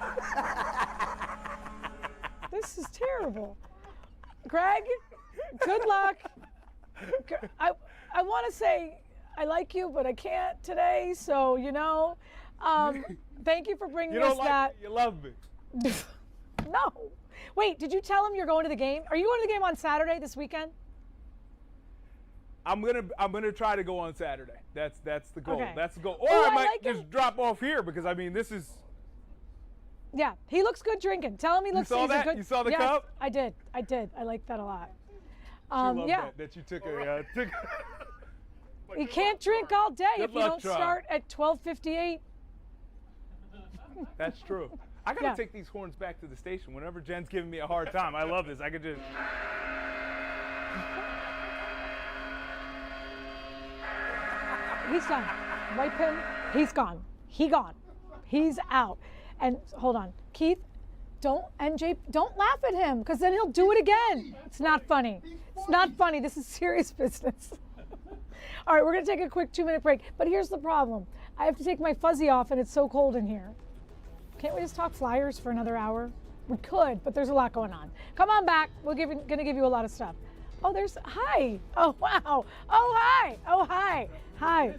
This is terrible. Greg, good luck. I want to say I like you, but I can't today, so thank you for bringing us that. You love me. No. Wait, did you tell him you're going to the game? Are you going to the game on Saturday this weekend? I'm gonna try to go on Saturday. That's the goal. Okay. That's the goal. Or Oh, I I might like just drop off here because I mean this is. Yeah, he looks good drinking. Tell him he looks. saw he's that? A good, You saw the yes, cup? I did. I like that a lot. She loved Yeah. that you took a. You can't drink all day Good if you luck, don't Tron. start at 12:58. That's true. I gotta take these horns back to the station whenever Jen's giving me a hard time. I love this. I could just. He's done. Wipe him. He's gone. He's out. And hold on, Keith. Don't laugh at him because then he'll do it again. It's not funny. It's not funny. This is serious business. All right, we're gonna take a quick 2-minute break. But here's the problem. I have to take my fuzzy off and it's so cold in here. Can't we just talk Flyers for another hour? We could, but there's a lot going on. Come on back. We're going to give you a lot of stuff. Oh, there's, hi. Oh, wow. Oh, hi. Oh, hi. Hi.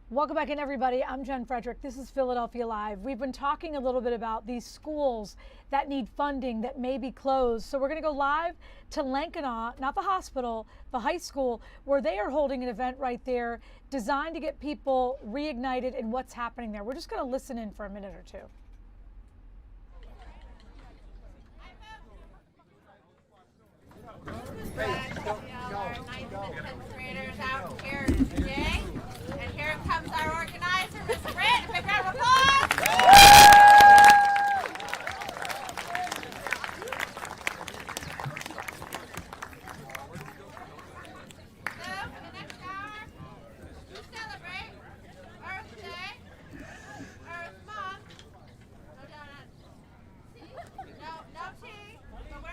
Welcome back in, everybody. I'm Jen Frederick. This is Philadelphia Live. We've been talking a little bit about these schools that need funding that may be closed. So we're going to go live to Lankenau, not the hospital, the high school, where they are holding an event right there designed to get people reignited in what's happening there. We're just going to listen in for a minute or two. Our 9th and 10th graders out here today. And here comes our organizer, Miss Britt. A big round of applause. So, for the next hour, we celebrate Earth Day, Earth Month. No donuts. No tea. But we're...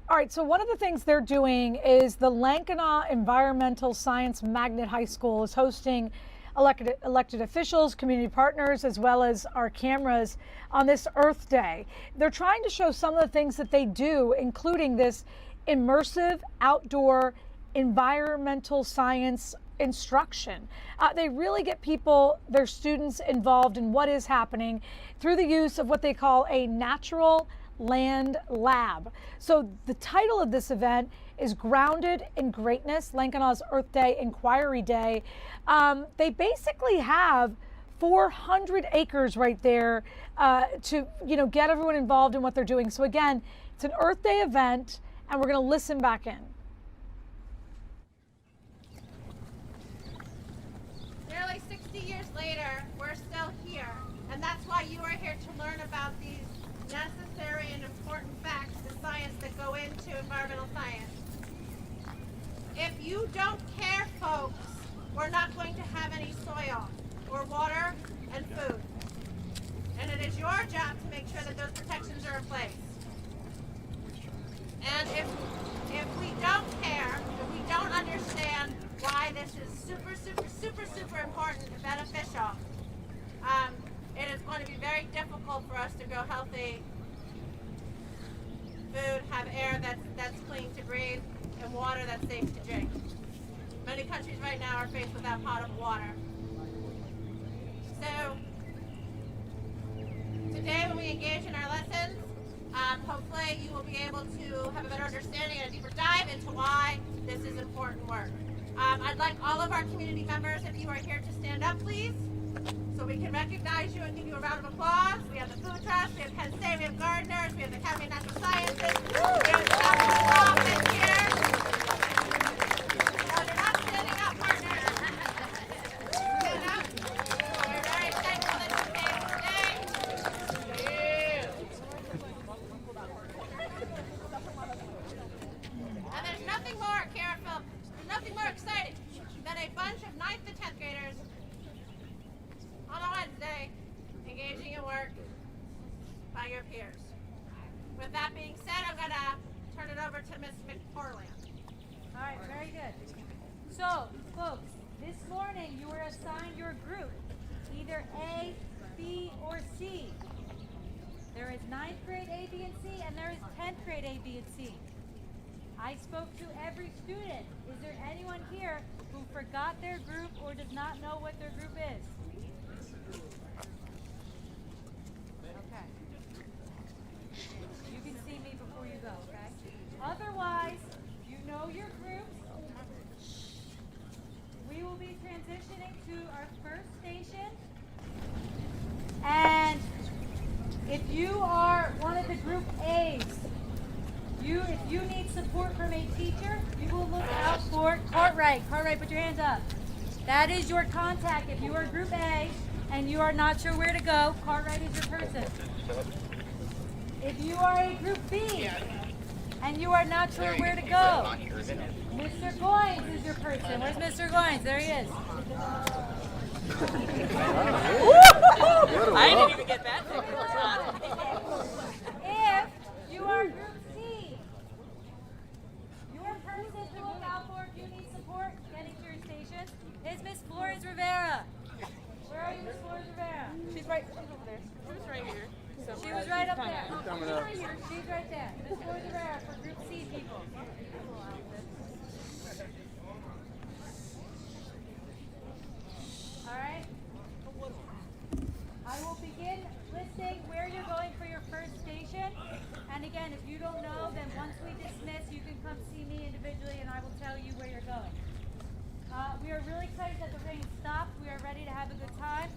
All right, so one of the things they're doing is the Lankenau Environmental Science Magnet High School is hosting elected officials, community partners, as well as our cameras on this Earth Day. They're trying to show some of the things that they do, including this immersive outdoor environmental science instruction. They really get people, their students, involved in what is happening through the use of what they call a natural land lab. So the title of this event is Grounded in Greatness, Lankenau's Earth Day Inquiry Day. They basically have 400 acres right there to get everyone involved in what they're doing. So again, it's an Earth Day event, and we're going to listen back in. Nearly 60 years later, we're still here. And that's why you are here to learn about these necessary and important facts, the science that go into environmental science. If you don't care, folks, we're not going to have any soil or water and food. And it is your job to make sure that those protections are in place. And if we don't care, if we don't understand why this is super important and beneficial, it is going to be very difficult for us to go healthy food, have air that's clean to breathe, and water that's safe to drink. Many countries right now are faced without potable water. So today when we engage in our lessons, hopefully you will be able to have a better understanding and a deeper dive into why this is important work. I'd like all of our community members, if you are here, to stand up, please. So we can recognize you and give you a round of applause. We have the Food Trust, we have Penn State, we have Gardeners, we have the Academy of Natural Sciences, we have the nonprofit here. No, they're not standing up, partners. Stand up. We're very thankful that you came today. And there's nothing more, Kara Phil, there's nothing more exciting than a bunch of 9th and 10th graders on a Wednesday engaging in work by your peers. With that being said, I'm going to turn it over to Ms. McFarland. All right, very good. So, folks, this morning you were assigned your group, either A, B, or C. There is 9th grade A, B, and C, and there is 10th grade A, B, and C. I spoke to every student. Is there anyone here who forgot their group or does not know what their group is? Okay. You can see me before you go, okay? Otherwise, you know your groups. We will be transitioning to our first station. And if you are one of the group A's, if you need support from a teacher, you will look out for Cartwright. Cartwright, put your hands up. That is your contact. If you are group A and you are not sure where to go, Cartwright is your person. If you are a group B and you are not sure where to go, Mr. Goins is your person. Where's Mr. Goins? There he is. I didn't even get that. If you are group C, your person to look out for if you need support getting to your station is Miss Flores Rivera. Where are you, Miss Flores Rivera? She's over there. She was right here. She was right up there. She's right there. Miss Flores Rivera for group C people. All right. I will begin listing where you're going for your first station. And again, if you don't know, then once we dismiss, you can come see me individually and I will tell you where you're going. We are really excited that the rain stopped. We are ready to have a good time.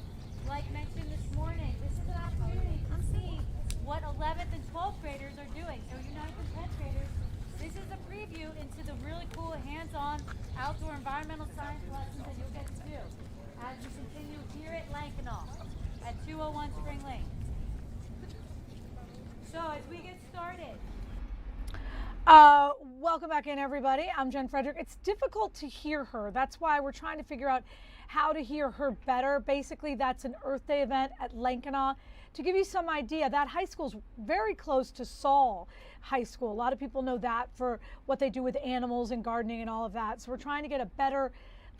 Like mentioned this morning, this is an opportunity to see what 11th and 12th graders are doing. So you 9th and 10th graders, this is a preview into the really cool hands-on outdoor environmental science lessons that you'll get to do as we continue here at Lankenau at 201 Spring Lane. So as we get started. Welcome back in, everybody. I'm Jen Frederick. It's difficult to hear her. That's why we're trying to figure out how to hear her better. Basically, that's an Earth Day event at Lankenau. To give you some idea, that high school is very close to Saul High School. A lot of people know that for what they do with animals and gardening and all of that. So we're trying to get a better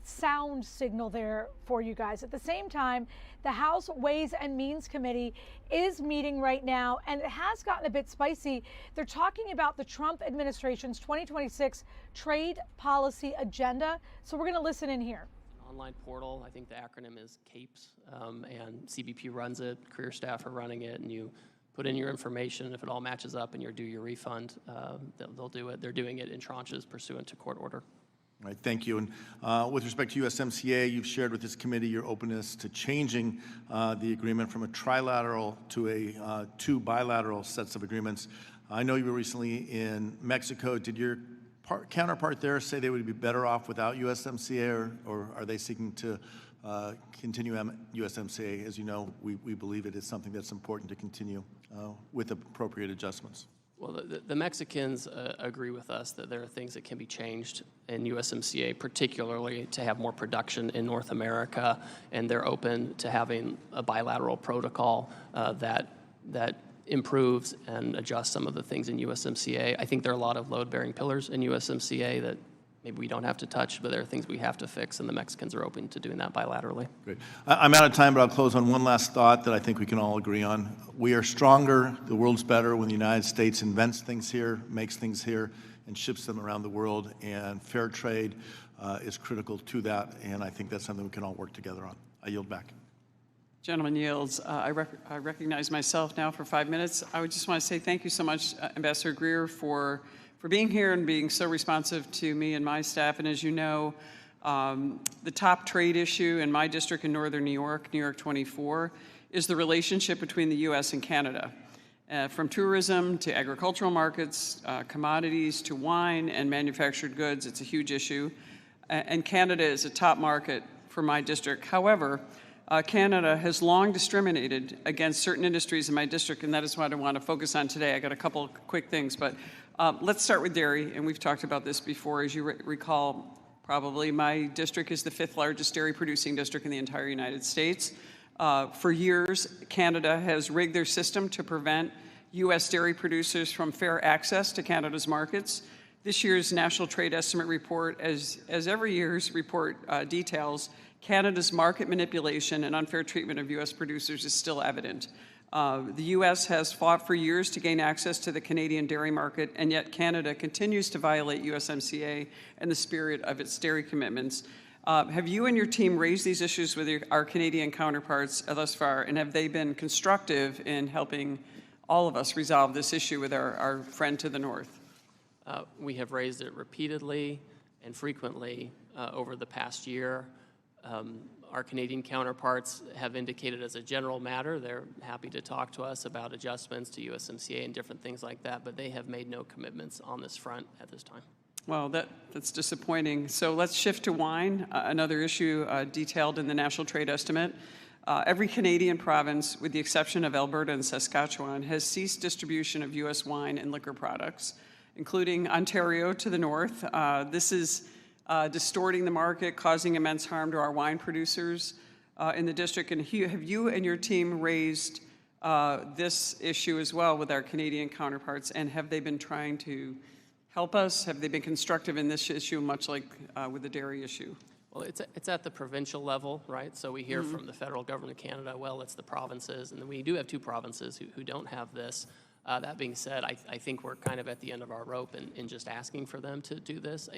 sound signal there for you guys. At the same time, the House Ways and Means Committee is meeting right now, and it has gotten a bit spicy. They're talking about the Trump administration's 2026 trade policy agenda. So we're going to listen in here. Online portal, I think the acronym is CAPES, and CBP runs it, career staff are running it, and you put in your information. If it all matches up and you're due your refund, they'll do it. They're doing it in tranches pursuant to court order. All right, thank you. And with respect to USMCA, you've shared with this committee your openness to changing the agreement from a trilateral to two bilateral sets of agreements. I know you were recently in Mexico. Did your counterpart there say they would be better off without USMCA, or are they seeking to continue USMCA? As you know, we believe it is something that's important to continue with appropriate adjustments. Well, the Mexicans agree with us that there are things that can be changed in USMCA, particularly to have more production in North America, and they're open to having a bilateral protocol that improves and adjusts some of the things in USMCA. I think there are a lot of load-bearing pillars in USMCA that maybe we don't have to touch, but there are things we have to fix, and the Mexicans are open to doing that bilaterally. Great. I'm out of time, but I'll close on one last thought that I think we can all agree on. We are stronger, the world's better when the United States invents things here, makes things here, and ships them around the world, and fair trade is critical to that, and I think that's something we can all work together on. I yield back. Gentleman yields. I recognize myself now for 5 minutes. I would just want to say thank you so much, Ambassador Greer, for being here and being so responsive to me and my staff. And as you know, The top trade issue in my district in northern New York, New York 24, is the relationship between the U.S. and Canada. From tourism to agricultural markets, commodities to wine and manufactured goods, it's a huge issue. And Canada is a top market for my district. However, Canada has long discriminated against certain industries in my district, and that is what I want to focus on today. I got a couple quick things, but let's start with dairy, and we've talked about this before. As you recall, probably my district is the 5th largest dairy producing district in the entire United States. For years, Canada has rigged their system to prevent U.S. dairy producers from fair access to Canada's markets. This year's National Trade Estimate report, as every year's report details, Canada's market manipulation and unfair treatment of U.S. producers is still evident. The U.S. has fought for years to gain access to the Canadian dairy market, and yet Canada continues to violate USMCA and the spirit of its dairy commitments. Have you and your team raised these issues with our Canadian counterparts thus far, and have they been constructive in helping all of us resolve this issue with our friend to the north? We have raised it repeatedly and frequently over the past year. Our Canadian counterparts have indicated as a general matter they're happy to talk to us about adjustments to USMCA and different things like that, but they have made no commitments on this front at this time. Well, that's disappointing. So let's shift to wine, another issue detailed in the National Trade Estimate. Every Canadian province, with the exception of Alberta and Saskatchewan, has ceased distribution of U.S. wine and liquor products, including Ontario to the north. This is distorting the market, causing immense harm to our wine producers in the district. And have you and your team raised this issue as well with our Canadian counterparts, and have they been trying to help us? Have they been constructive in this issue, much like with the dairy issue? Well, it's at the provincial level, right? So we hear from the federal government of Canada, well, it's the provinces, and we do have 2 provinces who don't have this. That being said, I think we're kind of at the end of our rope in just asking for them to do this.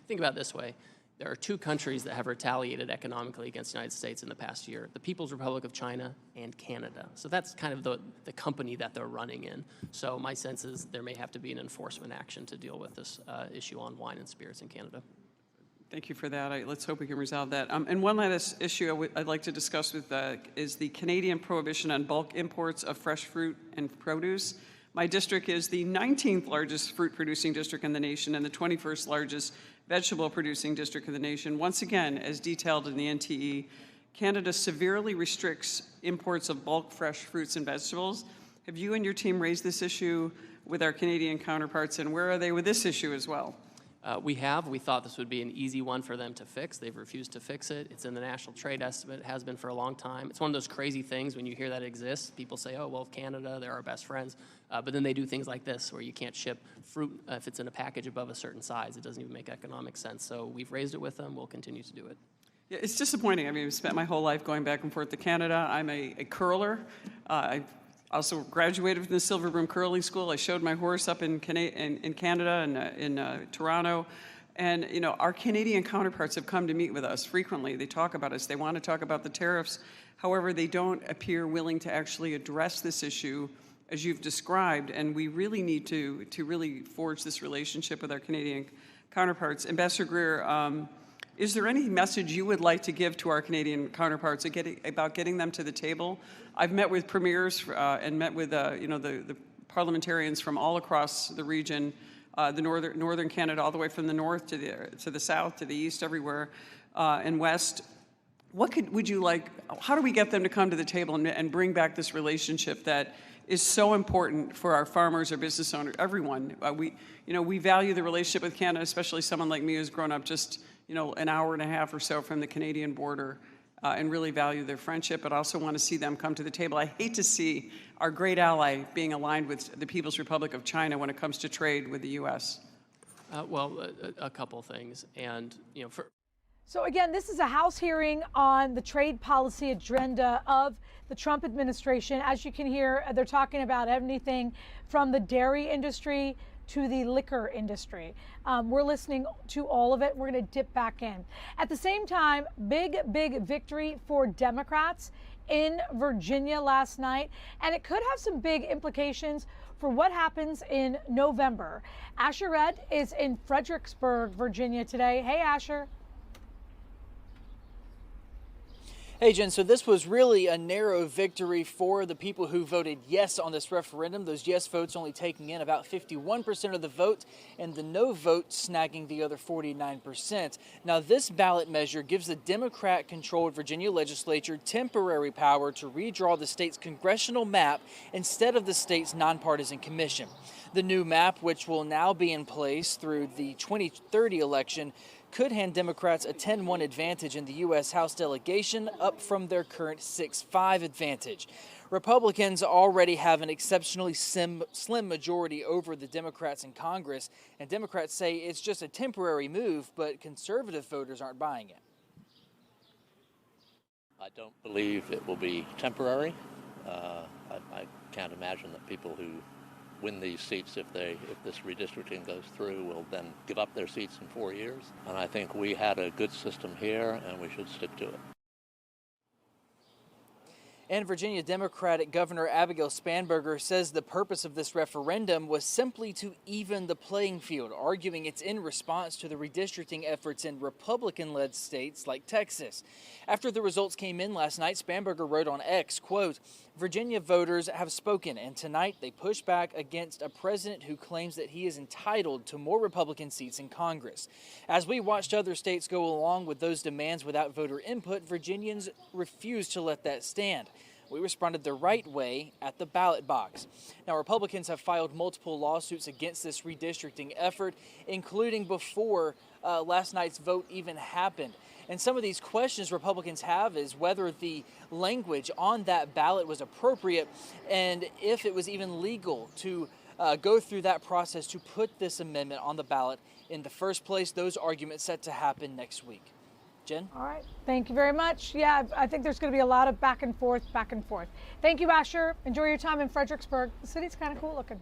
Think about it this way. There are 2 countries that have retaliated economically against the United States in the past year, the People's Republic of China and Canada. So that's kind of the company that they're running in. So my sense is there may have to be an enforcement action to deal with this issue on wine and spirits in Canada. Thank you for that. Let's hope we can resolve that. And one last issue I'd like to discuss with is the Canadian prohibition on bulk imports of fresh fruit and produce. My district is the 19th largest fruit producing district in the nation and the 21st largest vegetable producing district in the nation. Once again, as detailed in the NTE, Canada severely restricts imports of bulk fresh fruits and vegetables. Have you and your team raised this issue with our Canadian counterparts, and where are they with this issue as well? We have. We thought this would be an easy one for them to fix. They've refused to fix it. It's in the National Trade Estimate. It has been for a long time. It's one of those crazy things when you hear that it exists. People say, oh, well, Canada, they're our best friends. But then they do things like this where you can't ship fruit if it's in a package above a certain size. It doesn't even make economic sense. So we've raised it with them. We'll continue to do it. Yeah, it's disappointing. I mean, I've spent my whole life going back and forth to Canada. I'm a curler. I also graduated from the Silver Broom Curling School. I showed my horse up in Canada and in Toronto. And, you know, our Canadian counterparts have come to meet with us frequently. They talk about us. They want to talk about the tariffs. However, they don't appear willing to actually address this issue as you've described. And we really need to really forge this relationship with our Canadian counterparts. Ambassador Greer, is there any message you would like to give to our Canadian counterparts about getting them to the table? I've met with premiers and met with the parliamentarians from all across the region, the northern Canada, all the way from the north to the south, to the east, everywhere, and west. Would you like? How do we get them to come to the table and bring back this relationship that is so important for our farmers, our business owners, everyone? We value the relationship with Canada, especially someone like me who's grown up just an hour and a half or so from the Canadian border, and really value their friendship, but also want to see them come to the table. I hate to see our great ally being aligned with the People's Republic of China when it comes to trade with the U.S. A couple things, and So again, this is a House hearing on the trade policy agenda of the Trump administration. As you can hear, they're talking about anything from the dairy industry to the liquor industry. We're listening to all of it. We're going to dip back in. At the same time, big victory for Democrats in Virginia last night, and it could have some big implications for what happens in November. Asher Red is in Fredericksburg, Virginia today. Hey, Asher. Hey, Jen, so this was really a narrow victory for the people who voted yes on this referendum. Those yes votes only taking in about 51% of the vote, and the no vote snagging the other 49%. Now, this ballot measure gives the Democrat-controlled Virginia legislature temporary power to redraw the state's congressional map instead of the state's nonpartisan commission. The new map, which will now be in place through the 2030 election, could hand Democrats a 10-1 advantage in the U.S. House delegation, up from their current 6-5 advantage. Republicans already have an exceptionally slim majority over the Democrats in Congress, and Democrats say it's just a temporary move, but conservative voters aren't buying it. I don't believe it will be temporary. I can't imagine that people who win these seats, if this redistricting goes through, will then give up their seats in 4 years. And I think we had a good system here, and we should stick to it. And Virginia Democratic Governor Abigail Spanberger says the purpose of this referendum was simply to even the playing field, arguing it's in response to the redistricting efforts in Republican-led states like Texas. After the results came in last night, Spanberger wrote on X, quote, "Virginia voters have spoken, and tonight they push back against a president who claims that he is entitled to more Republican seats in Congress. As we watched other states go along with those demands without voter input, Virginians refused to let that stand. We responded the right way at the ballot box." Now, Republicans have filed multiple lawsuits against this redistricting effort, including before last night's vote even happened. And some of these questions Republicans have is whether the language on that ballot was appropriate and if it was even legal to go through that process to put this amendment on the ballot in the first place. Those arguments set to happen next week. Jen? All right. Thank you very much. Yeah, I think there's going to be a lot of back and forth, back and forth. Thank you, Asher. Enjoy your time in Fredericksburg. The city's kind of cool looking.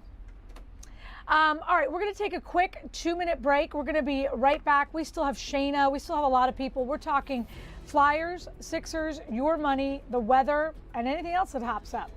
All right, we're going to take a quick 2-minute break. We're going to be right back. We still have Shayna. We still have a lot of people. We're talking Flyers, Sixers, your money, the weather, and anything else that hops up.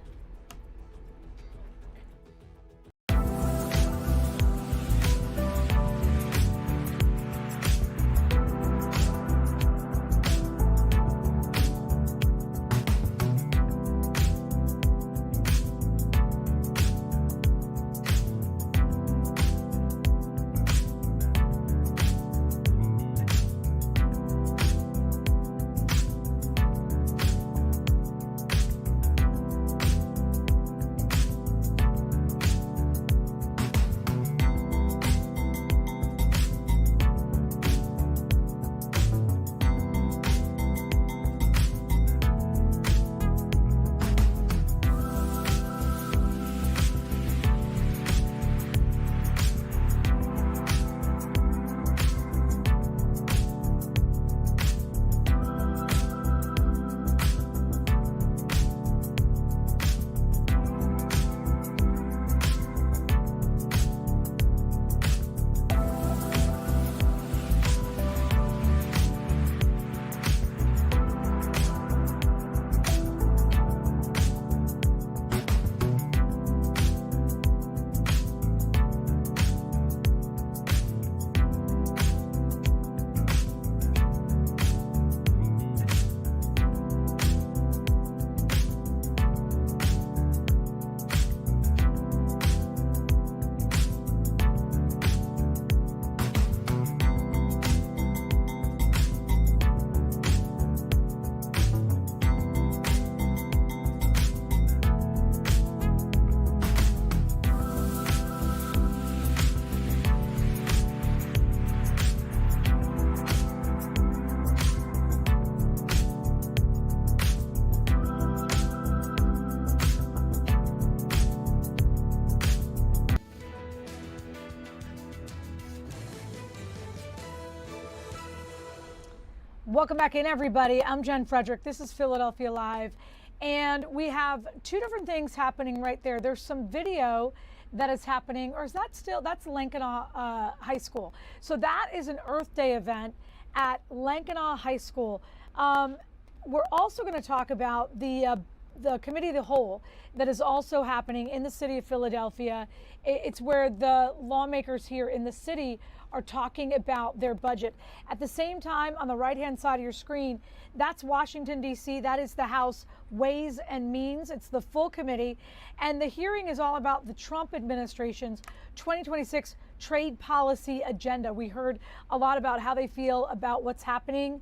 Welcome back in, everybody. I'm Jen Frederick. This is Philadelphia Live. And we have two different things happening right there. There's some video that is happening, or is that still, that's Lankenau High School. So that is an Earth Day event at Lankenau High School. We're also going to talk about the the committee of the whole that is also happening in the city of Philadelphia. It's where the lawmakers here in the city are talking about their budget. At the same time, on the right-hand side of your screen, that's Washington, D.C. That is the House Ways and Means. It's the full committee. And the hearing is all about the Trump administration's 2026 trade policy agenda. We heard a lot about how they feel about what's happening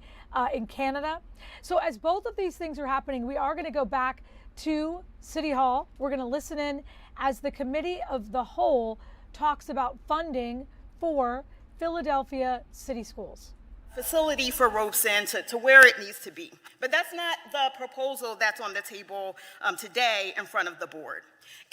in Canada. So as both of these things are happening, we are going to go back to City Hall. We're going to listen in as the committee of the whole talks about funding for Philadelphia city schools. Facility for Robeson to where it needs to be. But that's not the proposal that's on the table today in front of the board.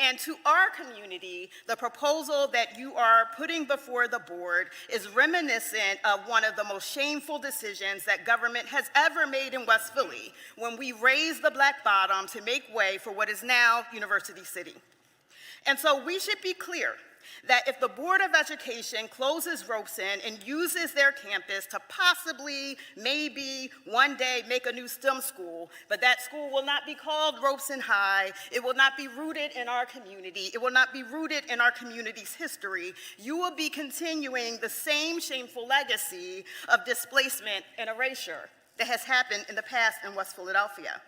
And to our community, the proposal that you are putting before the board is reminiscent of one of the most shameful decisions that government has ever made in West Philly when we raised the Black Bottom to make way for what is now University City. And so we should be clear that if the Board of Education closes Robeson and uses their campus to possibly, maybe, one day make a new STEM school, but that school will not be called Robeson High, it will not be rooted in our community, it will not be rooted in our community's history, you will be continuing the same shameful legacy of displacement and erasure that has happened in the past in West Philadelphia.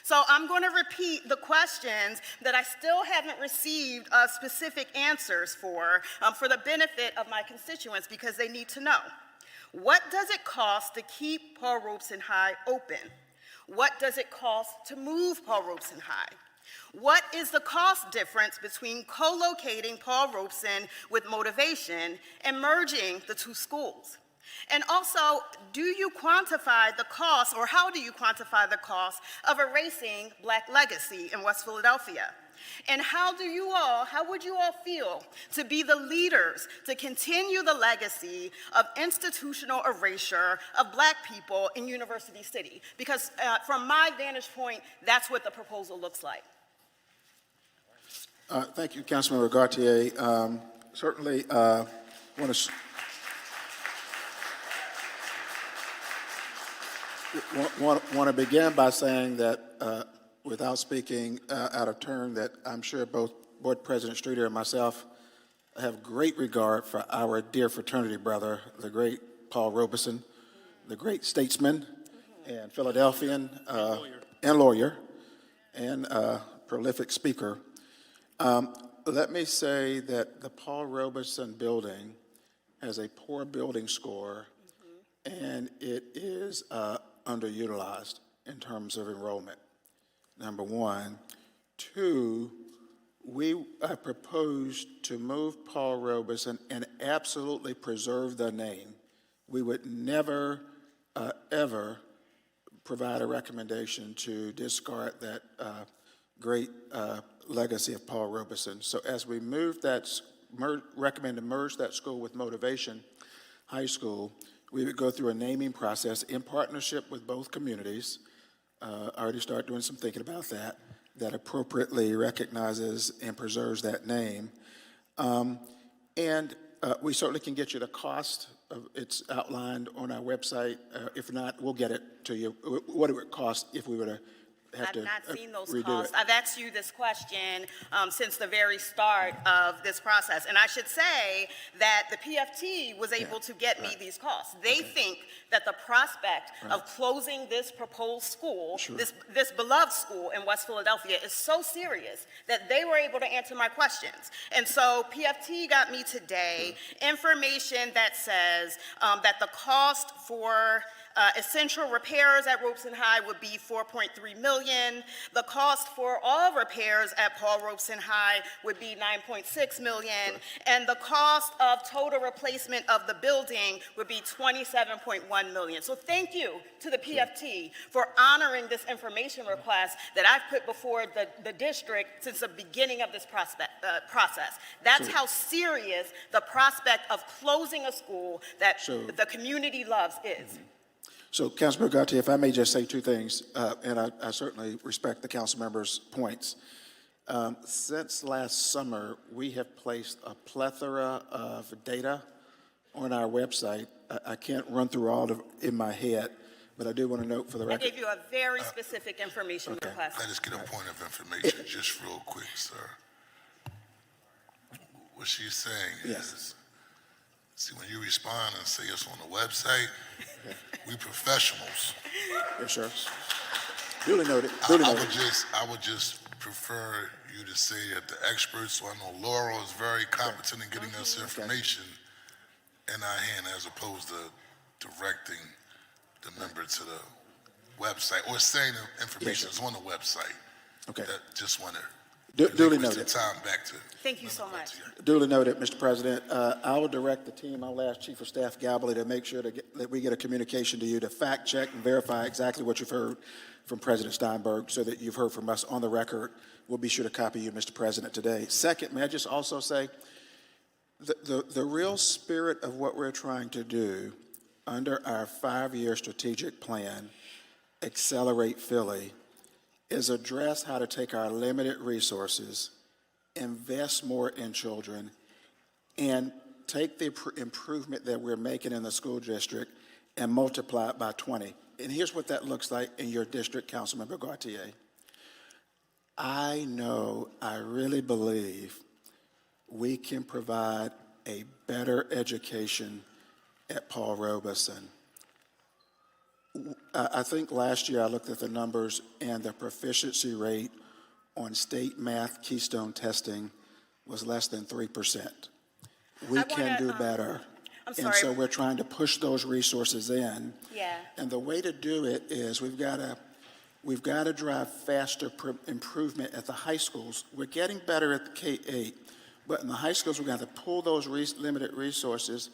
So I'm going to repeat the questions that I still haven't received specific answers for the benefit of my constituents because they need to know. What does it cost to keep Paul Robeson High open? What does it cost to move Paul Robeson High? What is the cost difference between co-locating Paul Robeson with Motivation and merging the two schools? And also, do you quantify the cost, or how do you quantify the cost of erasing Black legacy in West Philadelphia? And how would you all feel to be the leaders to continue the legacy of institutional erasure of Black people in University City? Because from my vantage point, that's what the proposal looks like. Thank you, Councilmember Gautier. Certainly want to begin by saying that, without speaking out of turn, that I'm sure both Board President Streeter and myself have great regard for our dear fraternity brother, the great Paul Robeson, the great statesman and Philadelphian and lawyer and prolific speaker. Let me say that the Paul Robeson building has a poor building score, and it is underutilized in terms of enrollment, number one. Two, we proposed to move Paul Robeson and absolutely preserve the name. We would never, ever provide a recommendation to discard that great legacy of Paul Robeson. So as we move that, recommend to merge that school with Motivation High School, we would go through a naming process in partnership with both communities. I already started doing some thinking about that appropriately recognizes and preserves that name. And we certainly can get you the cost of it's outlined on our website. If not, we'll get it to you. What it would cost if we were to have to redo it. I've not seen those costs. I've asked you this question since the very start of this process. And I should say that the PFT was able to get me these costs. They think that the prospect of closing this proposed school, this beloved school in West Philadelphia, is so serious that they were able to answer my questions. And so PFT got me today information that says that the cost for essential repairs at Robeson High would be $4.3 million. The cost for all repairs at Paul Robeson High would be $9.6 million. And the cost of total replacement of the building would be $27.1 million. So thank you to the PFT for honoring this information request that I've put before the district since the beginning of this process. That's how serious the prospect of closing a school that the community loves is. So, Councilmember Gautier, if I may just say two things, and I certainly respect the council members' points. Since last summer, we have placed a plethora of data on our website. I can't run through all of it in my head, But I do want to note for the I record. gave you a very specific information request. I just get a point of information, just real quick, sir. What she's saying is, see, when you respond and say it's on the website, we professionals. Yes, sir. Duly noted. I would just prefer you to say that the experts, so I know Laurel is very competent in getting us information in our hand as opposed to directing the member to the website or saying the information is on the website. Okay. That just want to Duly relinquish the noted. time back to. Thank you so much. Duly noted, Mr. President. I will direct the team. I'll ask Chief of Staff Gabbley to make sure that we get a communication to you to fact check and verify exactly what you've heard from President Steinberg so that you've heard from us on the record. We'll be sure to copy you, Mr. President, today. Second, may I just also say the real spirit of what we're trying to do under our 5-year strategic plan, Accelerate Philly, is address how to take our limited resources, invest more in children, and take the improvement that we're making in the school district and multiply it by 20. And here's what that looks like in your district, Councilmember Gautier. I know, I really believe we can provide a better education at Paul Robeson. I think last year I looked at the numbers and the proficiency rate on state math keystone testing was less than 3%. We can do better. I'm sorry. And so we're trying to push those resources in. Yeah. And the way to do it is we've got to drive faster improvement at the high schools. We're getting better at the K-8, but in the high schools, we're going to have to pull those limited resources.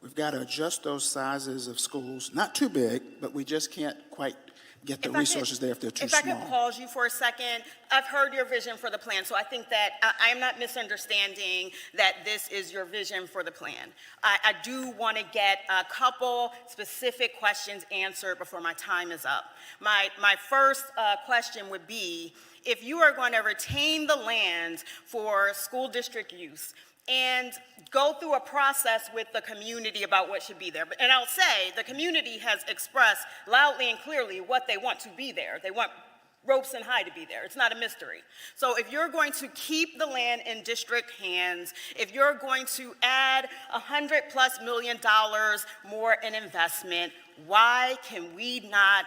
We've got to adjust those sizes of schools, not too big, but we just can't quite get the resources there if they're too small. If I could pause you for a second, I've heard your vision for the plan, so I think that I am not misunderstanding that this is your vision for the plan. I do want to get a couple specific questions answered before my time is up. My first question would be, if you are going to retain the land for school district use, and go through a process with the community about what should be there. And I'll say, the community has expressed loudly and clearly what they want to be there. They want Robeson High to be there. It's not a mystery. So if you're going to keep the land in district hands, if you're going to add $100+ million more in investment, why can we not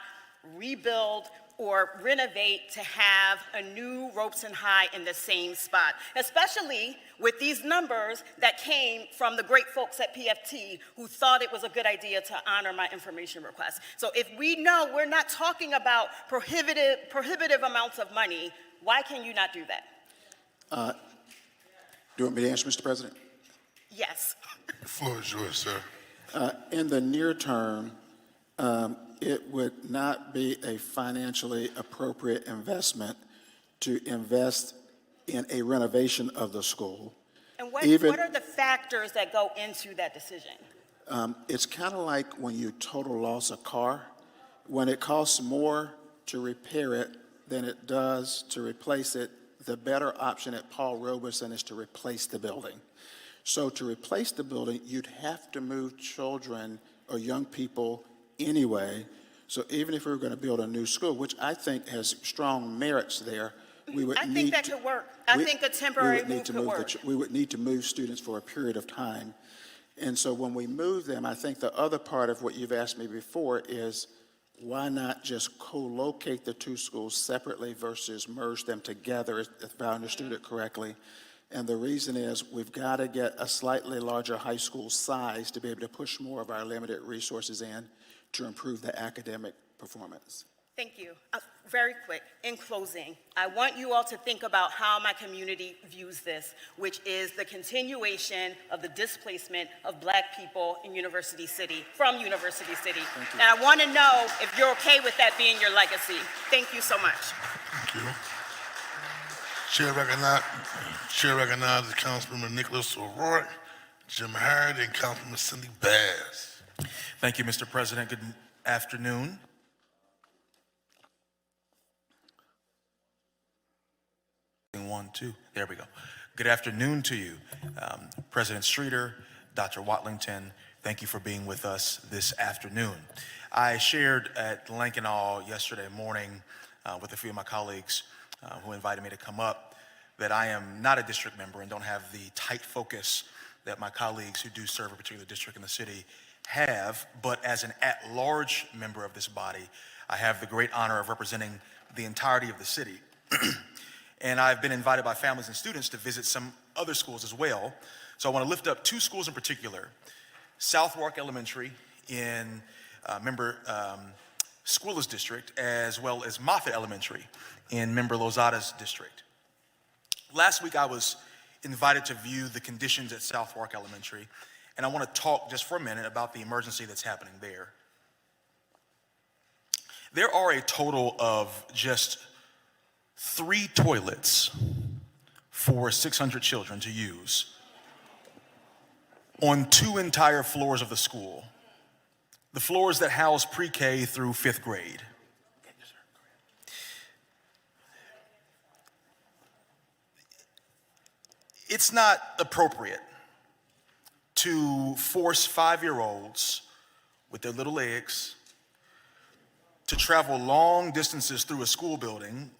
rebuild or renovate to have a new Robeson High in the same spot, especially with these numbers that came from the great folks at PFT who thought it was a good idea to honor my information request. So if we know we're not talking about prohibitive amounts of money, why can you not do that? Do you want me to answer, Mr. President? Yes. The floor is yours, sir. In the near term, it would not be a financially appropriate investment to invest in a renovation of the school. And what are the factors that go into that decision? It's kind of like when you total loss a car. When it costs more to repair it than it does to replace it, the better option at Paul Robeson is to replace the building. So to replace the building, you'd have to move children or young people anyway. So even if we were going to build a new school, which I think has strong merits there, we would I think that could work. I think a temporary move could work. We would need to move students for a period of time. And so when we move them, I think the other part of what you've asked me before is why not just co-locate the two schools separately versus merge them together, if I understood it correctly. And the reason is we've got to get a slightly larger high school size to be able to push more of our limited resources in to improve the academic performance. Thank you. Very quick, in closing, I want you all to think about how my community views this, which is the continuation of the displacement of Black people in University City, from University City. And I want to know if you're okay with that being your legacy. Thank you so much. Thank you. Chair recognizes Councilmember Nicholas O'Rourke, Jim Harrod, and Councilmember Cindy Bass. Thank you, Mr. President. Good afternoon. There we go. Good afternoon to you, President Streeter, Dr. Watlington, thank you for being with us this afternoon. I shared at Lankenau yesterday morning with a few of my colleagues who invited me to come up that I am not a district member and don't have the tight focus that my colleagues who do serve a particular district in the city have, but as an at-large member of this body, I have the great honor of representing the entirety of the city. And I've been invited by families and students to visit some other schools as well. So I want to lift up two schools in particular, Southwark Elementary in member Squilla's district, as well as Moffett Elementary in member Lozada's district. Last week I was invited to view the conditions at Southwark Elementary, and I want to talk just for a minute about the emergency that's happening there. There are a total of just 3 toilets for 600 children to use on 2 entire floors of the school, the floors that house pre-K through 5th grade. It's not appropriate to force 5-year-olds with their little legs to travel long distances through a school building.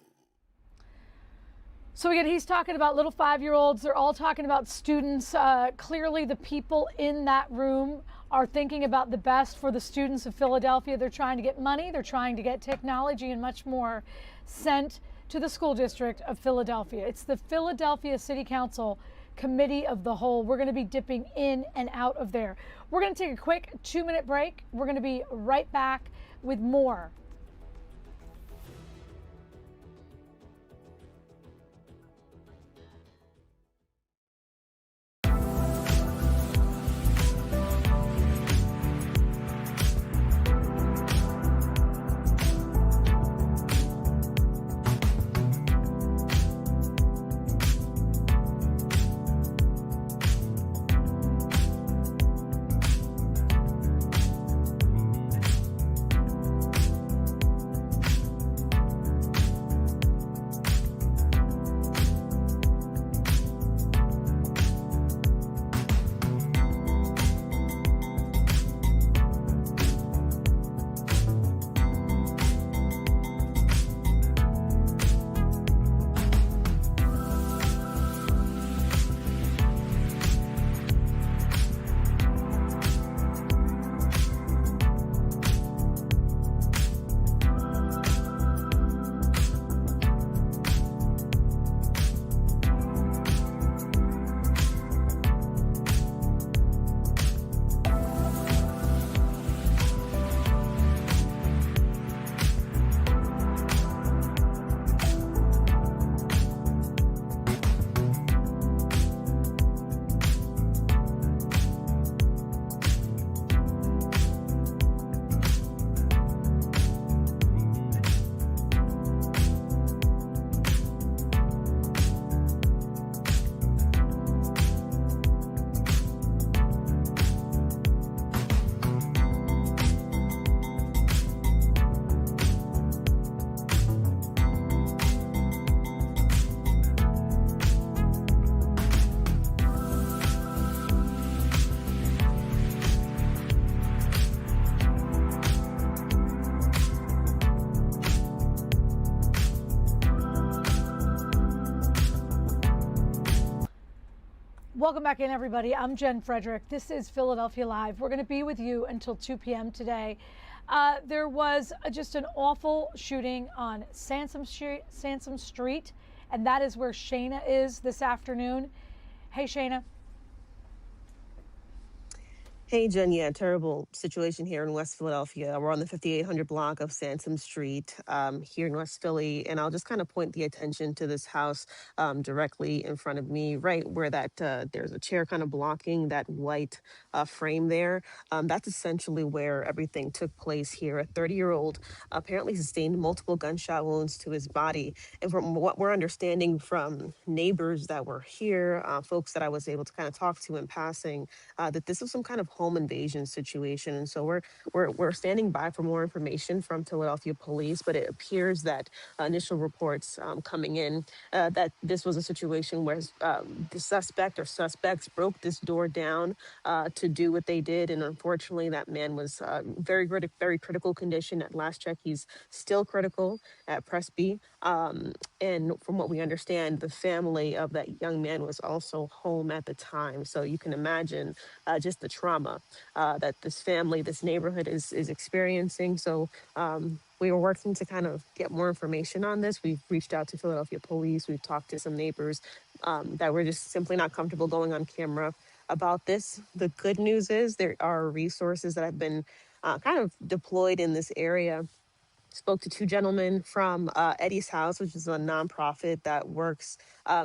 So again, he's talking about little 5-year-olds. They're all talking about students. Clearly, the people in that room are thinking about the best for the students of Philadelphia. They're trying to get money. They're trying to get technology and much more sent to the school district of Philadelphia. It's the Philadelphia City Council Committee of the Whole. We're going to be dipping in and out of there. We're going to take a quick 2-minute break. We're going to be right back with more. Welcome back in, everybody. I'm Jen Frederick. This is Philadelphia Live. We're going to be with you until 2 p.m. today. There was just an awful shooting on Sansom Street, and that is where Shayna is this afternoon. Hey, Shayna. Hey, Jen, yeah, terrible situation here in West Philadelphia. We're on the 5800 block of Sansom Street here in West Philly, and I'll just kind of point the attention to this house directly in front of me, right where that there's a chair kind of blocking that white frame there. That's essentially where everything took place here. A 30-year-old apparently sustained multiple gunshot wounds to his body, and from what we're understanding from neighbors that were here, folks that I was able to kind of talk to in passing, that this was some kind of home invasion situation. And so we're standing by for more information from Philadelphia police, but it appears that initial reports coming in that this was a situation where the suspect or suspects broke this door down to do what they did. And unfortunately, that man was very critical condition. At last check, he's still critical at Presby. And from what we understand, the family of that young man was also home at the time. So you can imagine just the trauma that this family, this neighborhood is experiencing. So we were working to kind of get more information on this. We've reached out to Philadelphia police. We've talked to some neighbors that were just simply not comfortable going on camera about this. The good news is there are resources that have been kind of deployed in this area. Spoke to two gentlemen from Eddie's House, which is a nonprofit that works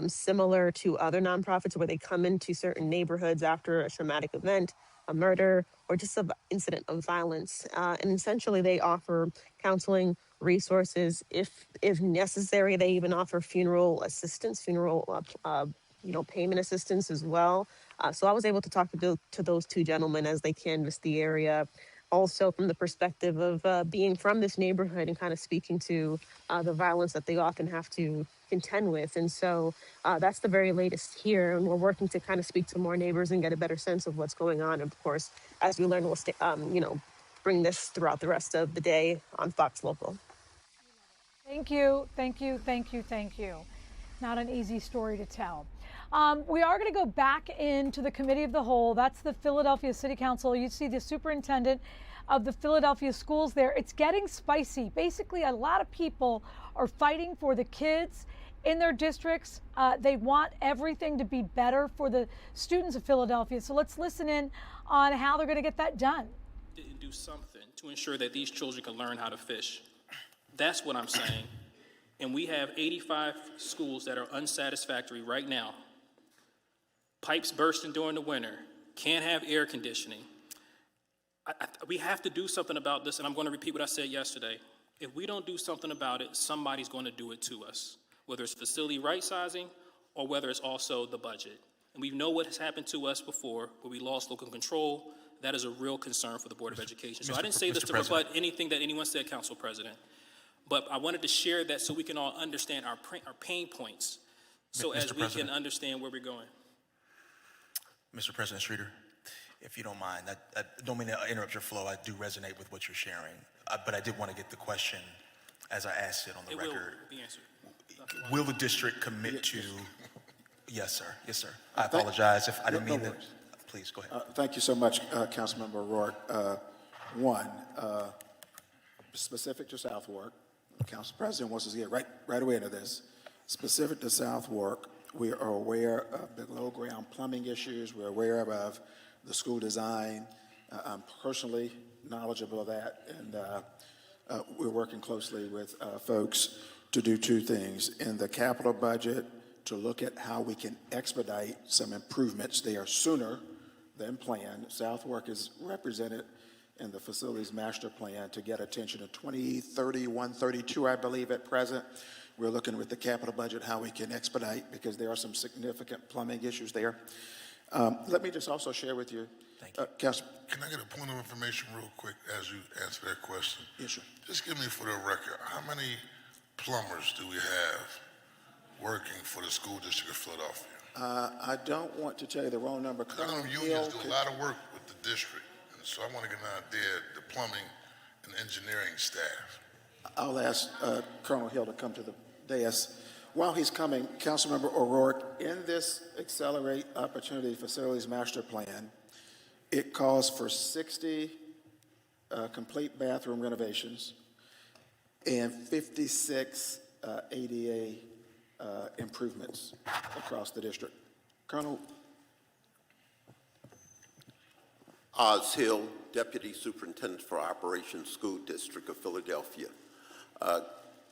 similar to other nonprofits where they come into certain neighborhoods after a traumatic event, a murder, or just an incident of violence. And essentially they offer counseling resources. If necessary, they even offer funeral assistance, payment assistance as well. So I was able to talk to those two gentlemen as they canvassed the area. Also from the perspective of being from this neighborhood and kind of speaking to the violence that they often have to contend with. And so that's the very latest here. And we're working to kind of speak to more neighbors and get a better sense of what's going on. And of course, as we learn, we'll bring this throughout the rest of the day on Fox Local. Thank you. Not an easy story to tell. We are going to go back into the Committee of the Whole. That's the Philadelphia City Council. You see the superintendent of the Philadelphia schools there. It's getting spicy. Basically, a lot of people are fighting for the kids in their districts. They want everything to be better for the students of Philadelphia. So let's listen in on how they're going to get that done. Do something to ensure that these children can learn how to fish. That's what I'm saying. And we have 85 schools that are unsatisfactory right now. Pipes bursting during the winter, can't have air conditioning. We have to do something about this, and I'm going to repeat what I said yesterday. If we don't do something about it, somebody's going to do it to us, whether it's facility right-sizing or whether it's also the budget. And we know what has happened to us before, where we lost local control. That is a real concern for the Board of Education. So I didn't say this to rebut anything that anyone said, Council President, but I wanted to share that so we can all understand our pain points, so as we can understand where we're going. Mr. President Streeter, if you don't mind, I don't mean to interrupt your flow. I do resonate with what you're sharing, but I did want to get the question as I asked it on the record. Will be answered. Will the district commit to? Yes, sir. Yes, sir. I apologize if I didn't mean that. Please go ahead. Thank you so much, Councilmember O'Rourke. Specific to Southwark, the Council President wants us to get right away into this. Specific to Southwark, we are aware of the below-ground plumbing issues. We're aware of the school design. I'm personally knowledgeable of that, and we're working closely with folks to do two things. In the capital budget, to look at how we can expedite some improvements. They are sooner than planned. Southwark is represented in the facilities master plan to get attention to 2031, 32, I believe, at present. We're looking with the capital budget how we can expedite because there are some significant plumbing issues there. Let me just also share with you, Council. Can I get a point of information real quick as you answer that question? Yes, sir. Just give me for the record, how many plumbers do we have working for the school district of Philadelphia? I don't want to tell you the wrong number. I know unions do a lot of work with the district, and so I want to get an idea of the plumbing and engineering staff. I'll ask Colonel Hill to come to the dais. While he's coming, Councilmember O'Rourke, in this Accelerate Opportunity Facilities Master Plan, it calls for 60 complete bathroom renovations and 56 ADA improvements across the district. Colonel? Oz Hill, Deputy Superintendent for Operations, School District of Philadelphia.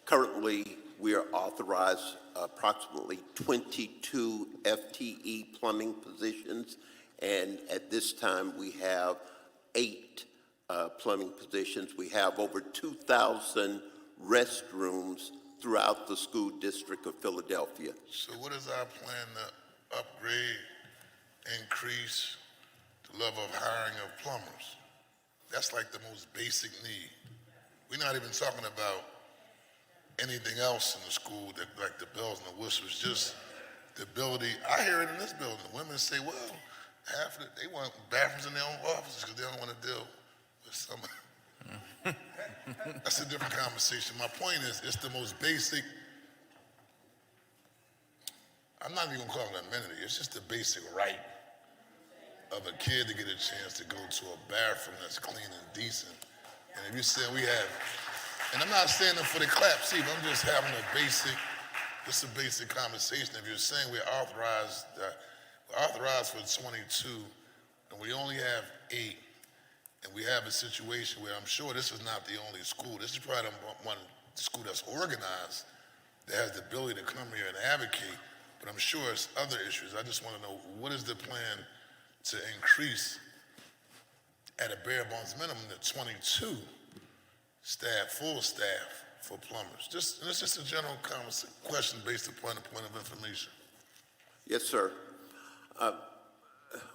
Currently, we are authorized approximately 22 FTE plumbing positions, and at this time we have 8 plumbing positions. We have over 2,000 restrooms throughout the school district of Philadelphia. So what is our plan to upgrade, increase the level of hiring of plumbers. That's like the most basic need. We're not even talking about anything else in the school that like the bells and the whistles, just the ability. I hear it in this building. Women say, well, half of it, they want bathrooms in their own offices because they don't want to deal with some. That's a different conversation. My point is, it's the most basic. I'm not even gonna call it an amenity. It's just the basic right of a kid to get a chance to go to a bathroom that's clean and decent. And if you say we have, and I'm not standing for the claps either, I'm just having a basic conversation. If you're saying we're authorized for 22, and we only have 8, and we have a situation where I'm sure this is not the only school. This is probably the one school that's organized, that has the ability to come here and advocate, but I'm sure it's other issues. I just want to know, what is the plan to increase at a bare bones minimum to 22 staff, full staff for plumbers? It's just a general question based upon a point of information. Yes, sir.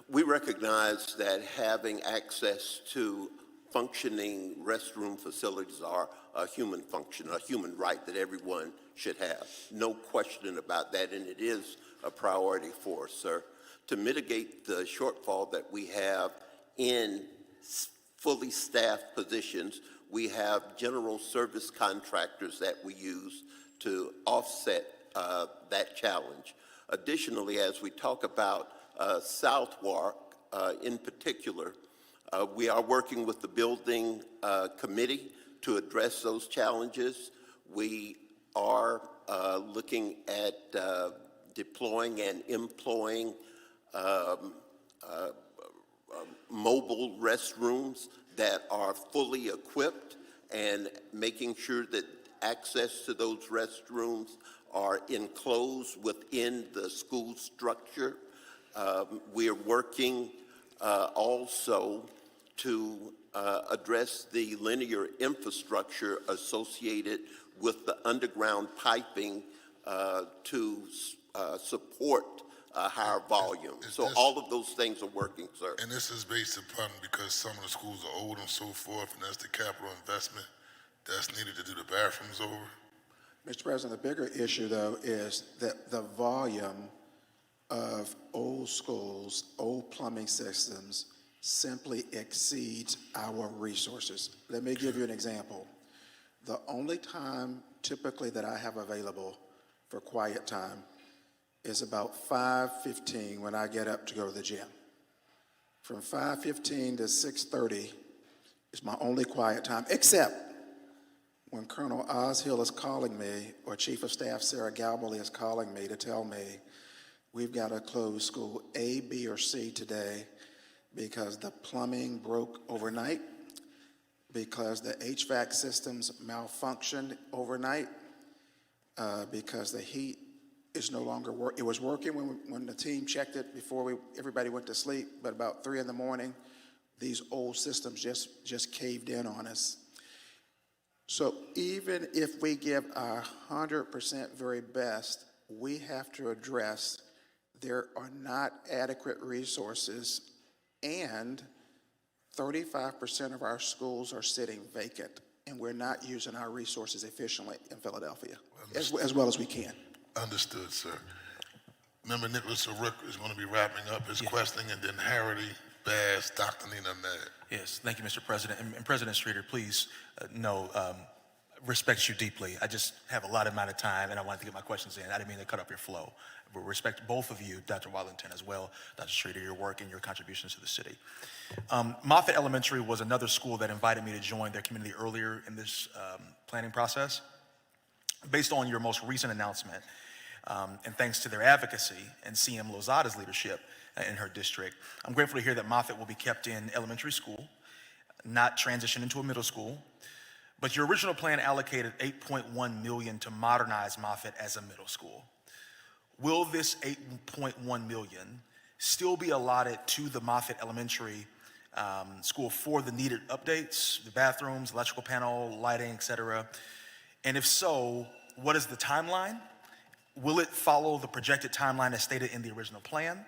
We recognize that having access to functioning restroom facilities are a human function, a human right that everyone should have. No question about that, and it is a priority for us, sir. To mitigate the shortfall that we have in fully staffed positions, we have general service contractors that we use to offset that challenge. Additionally, as we talk about Southwark in particular, we are working with the building committee to address those challenges. We are looking at deploying and employing mobile restrooms that are fully equipped and making sure that access to those restrooms are enclosed within the school structure. We are working also to address the linear infrastructure associated with the underground piping to support higher volume. So all of those things are working, sir. And this is based upon because some of the schools are old and so forth, and that's the capital investment that's needed to do the bathrooms over. Mr. President, the bigger issue, though, is that the volume of old schools, old plumbing systems, simply exceeds our resources. Let me give you an example. The only time typically that I have available for quiet time is about 5:15 when I get up to go to the gym. From 5:15 to 6:30 is my only quiet time, except when Colonel Oshill is calling me or Chief of Staff Sarah Galbally is calling me to tell me we've got to close school A, B, or C today because the plumbing broke overnight, because the HVAC systems malfunctioned overnight, because the heat is no longer working. It was working when the team checked it before everybody went to sleep, but about 3 in the morning, these old systems just caved in on us. So even if we give our 100% very best, we have to address there are not adequate resources, and 35% of our schools are sitting vacant, and we're not using our resources efficiently in Philadelphia, as well as we can. Understood, sir. Member Nicholas O'Rourke is going to be wrapping up his questioning, and then Harity, Bass, Dr. Nina Ahmed. Yes, thank you, Mr. President. And President Streeter, please know, respect you deeply. I just have a lot amount of time, and I wanted to get my questions in. I didn't mean to cut up your flow. But respect both of you, Dr. Wallington as well, Dr. Streeter, your work and your contributions to the city. Moffett Elementary was another school that invited me to join their community earlier in this planning process. Based on your most recent announcement, and thanks to their advocacy and CM Lozada's leadership in her district, I'm grateful to hear that Moffett will be kept in elementary school, not transition into a middle school. But your original plan allocated $8.1 million to modernize Moffett as a middle school. Will this $8.1 million still be allotted to the Moffett Elementary School for the needed updates, the bathrooms, electrical panel, lighting, et cetera? And if so, what is the timeline? Will it follow the projected timeline as stated in the original plan?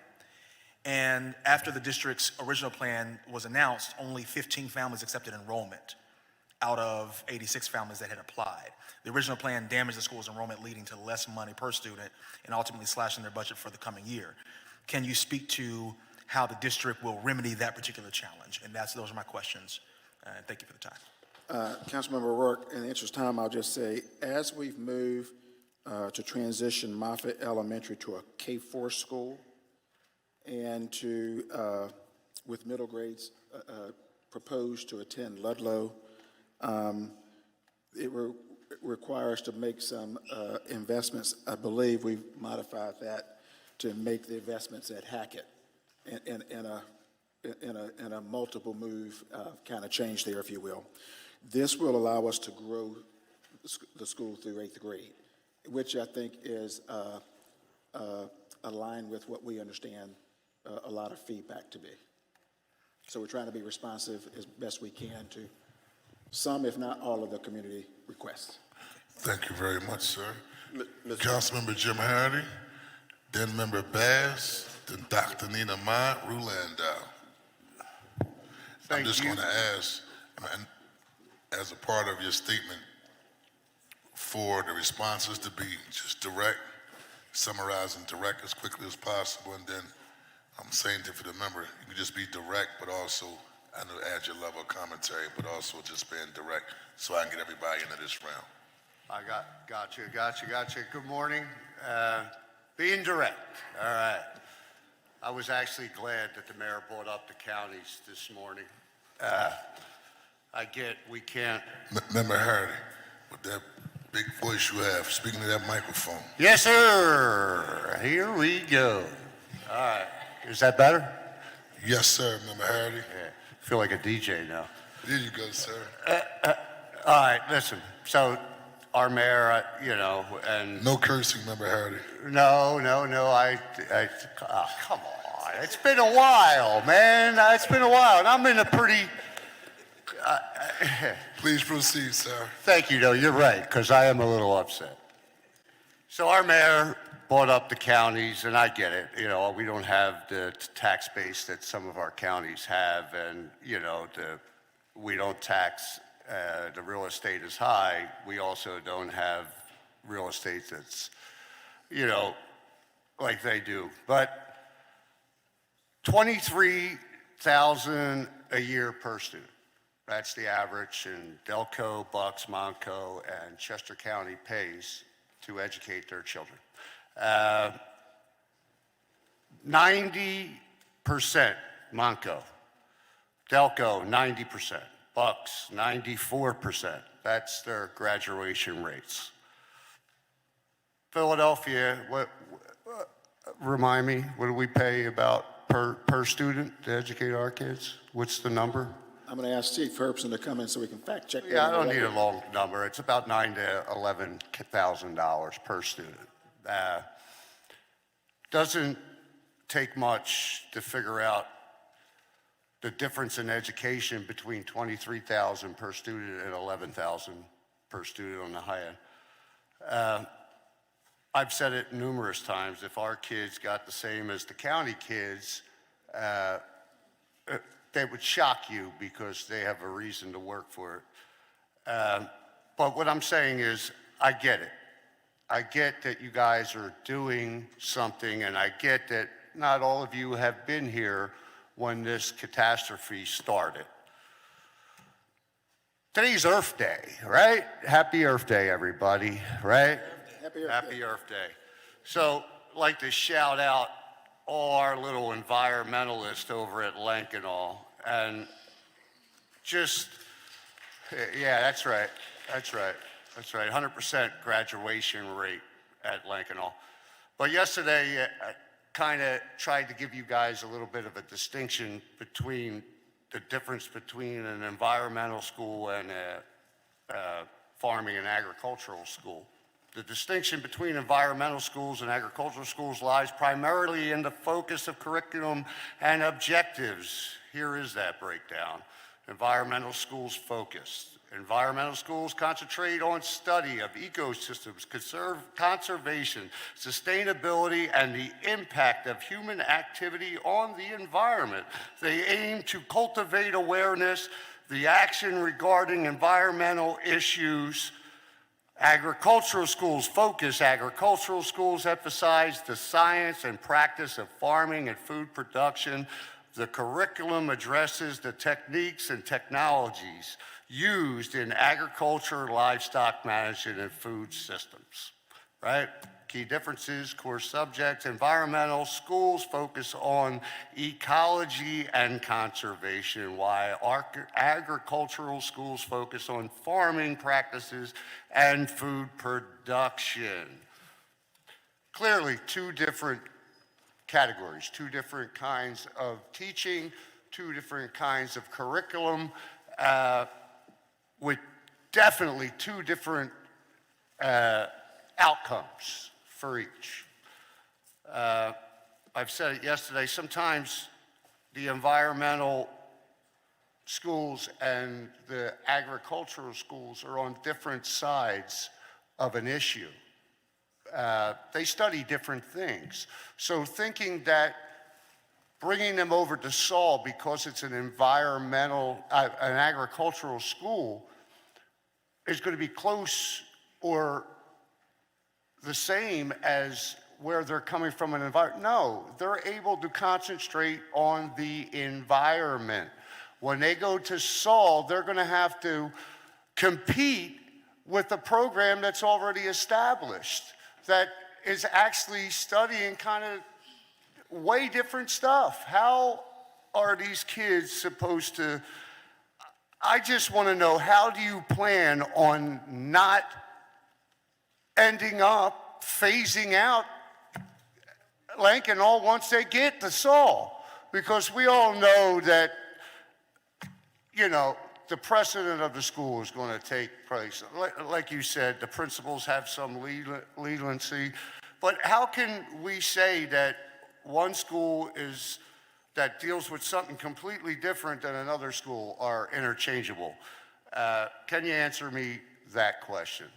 And after the district's original plan was announced, only 15 families accepted enrollment out of 86 families that had applied. The original plan damaged the school's enrollment, leading to less money per student and ultimately slashing their budget for the coming year. Can you speak to how the district will remedy that particular challenge? And those are my questions. Thank you for the time. Councilmember O'Rourke, in the interest of time, I'll just say, as we've moved to transition Moffett Elementary to a K-4 school and to, with middle grades, proposed to attend Ludlow, it requires to make some investments. I believe we've modified that to make the investments at Hackett in a multiple move kind of change there, if you will. This will allow us to grow the school through 8th grade, which I think is aligned with what we understand a lot of feedback to be. So we're trying to be responsive as best we can to some, if not all, of the community requests. Thank you very much, sir. Councilmember Jim Hardy, then Member Bass, then Dr. Nina Mott, Rulandow. I'm just going to ask, as a part of your statement, for the responses to be just direct, summarize and direct as quickly as possible, and then I'm saying to the member, you can just be direct, but also, I know, add your level of commentary, but also just being direct, so I can get everybody into this round. I got you. Good morning. Being direct, all right. I was actually glad that the mayor brought up the counties this morning. I get we can't. Member Hardy, with that big voice you have, speaking to that microphone. Yes, sir. Here we go. All right. Is that better? Yes, sir, Member Hardy. Yeah. I feel like a DJ now. There you go, sir. All right, listen. So, our mayor, and no cursing, Member Hardy. No. Come on. It's been a while, man. It's been a while, and I'm in a pretty. Please proceed, sir. Thank you. No, you're right, because I am a little upset. So our mayor brought up the counties, and I get it. We don't have the tax base that some of our counties have, and we don't tax the real estate as high. We also don't have real estate that's, like they do. But $23,000 a year per student. That's the average in Delco, Bucks, Montco, and Chester County pays to educate their children. 90% Montco, Delco 90%, Bucks 94%. That's their graduation rates. Philadelphia, remind me, what do we pay about per student to educate our kids? What's the number? I'm going to ask Chief Herbson to come in so we can fact check that. Yeah, I don't need a long number. It's about $9,000 to $11,000 per student. Doesn't take much to figure out the difference in education between $23,000 per student and $11,000 per student on the high end. I've said it numerous times. If our kids got the same as the county kids, they would shock you because they have a reason to work for it. But what I'm saying is, I get it. I get that you guys are doing something, and I get that not all of you have been here when this catastrophe started. Today's Earth Day, right? Happy Earth Day, everybody, right? Happy Earth Day. So, I'd like to shout out all our little environmentalists over at Lankenau, and just, yeah, that's right. 100% graduation rate at Lankenau. But yesterday, I kind of tried to give you guys a little bit of a distinction between the difference between an environmental school and a farming and agricultural school. The distinction between environmental schools and agricultural schools lies primarily in the focus of curriculum and objectives. Here is that breakdown. Environmental schools focus. Environmental schools concentrate on study of ecosystems, conservation, sustainability, and the impact of human activity on the environment. They aim to cultivate awareness, the action regarding environmental issues. Agricultural schools focus. Agricultural schools emphasize the science and practice of farming and food production. The curriculum addresses the techniques and technologies used in agriculture, livestock management, and food systems, right? Key differences, core subjects. Environmental schools focus on ecology and conservation, while agricultural schools focus on farming practices and food production. Clearly, two different categories, two different kinds of teaching, two different kinds of curriculum, with definitely two different outcomes for each. I've said it yesterday, sometimes the environmental schools and the agricultural schools are on different sides of an issue. They study different things. So thinking that bringing them over to Saul because it's an agricultural school is going to be close or the same as where they're coming from an environment. No, they're able to concentrate on the environment. When they go to Saul, they're going to have to compete with a program that's already established that is actually studying kind of way different stuff. How are these kids supposed to, I just want to know, how do you plan on not ending up phasing out Lankenau once they get to Saul? Because we all know that, you know, the precedent of the school is going to take place. Like you said, the principals have some leniency, but how can we say that one school that deals with something completely different than another school are interchangeable? Can you answer me that question?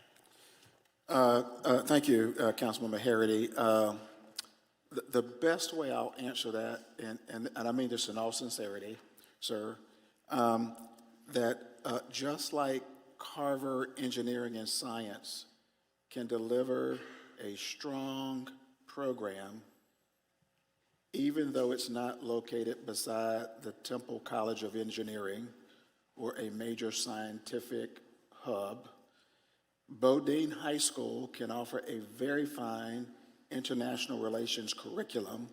Thank you, Councilmember Harity. The best way I'll answer that, and I mean this in all sincerity, sir, that just like Carver Engineering and Science can deliver a strong program, even though it's not located beside the Temple College of Engineering or a major scientific hub, Bodine High School can offer a very fine international relations curriculum,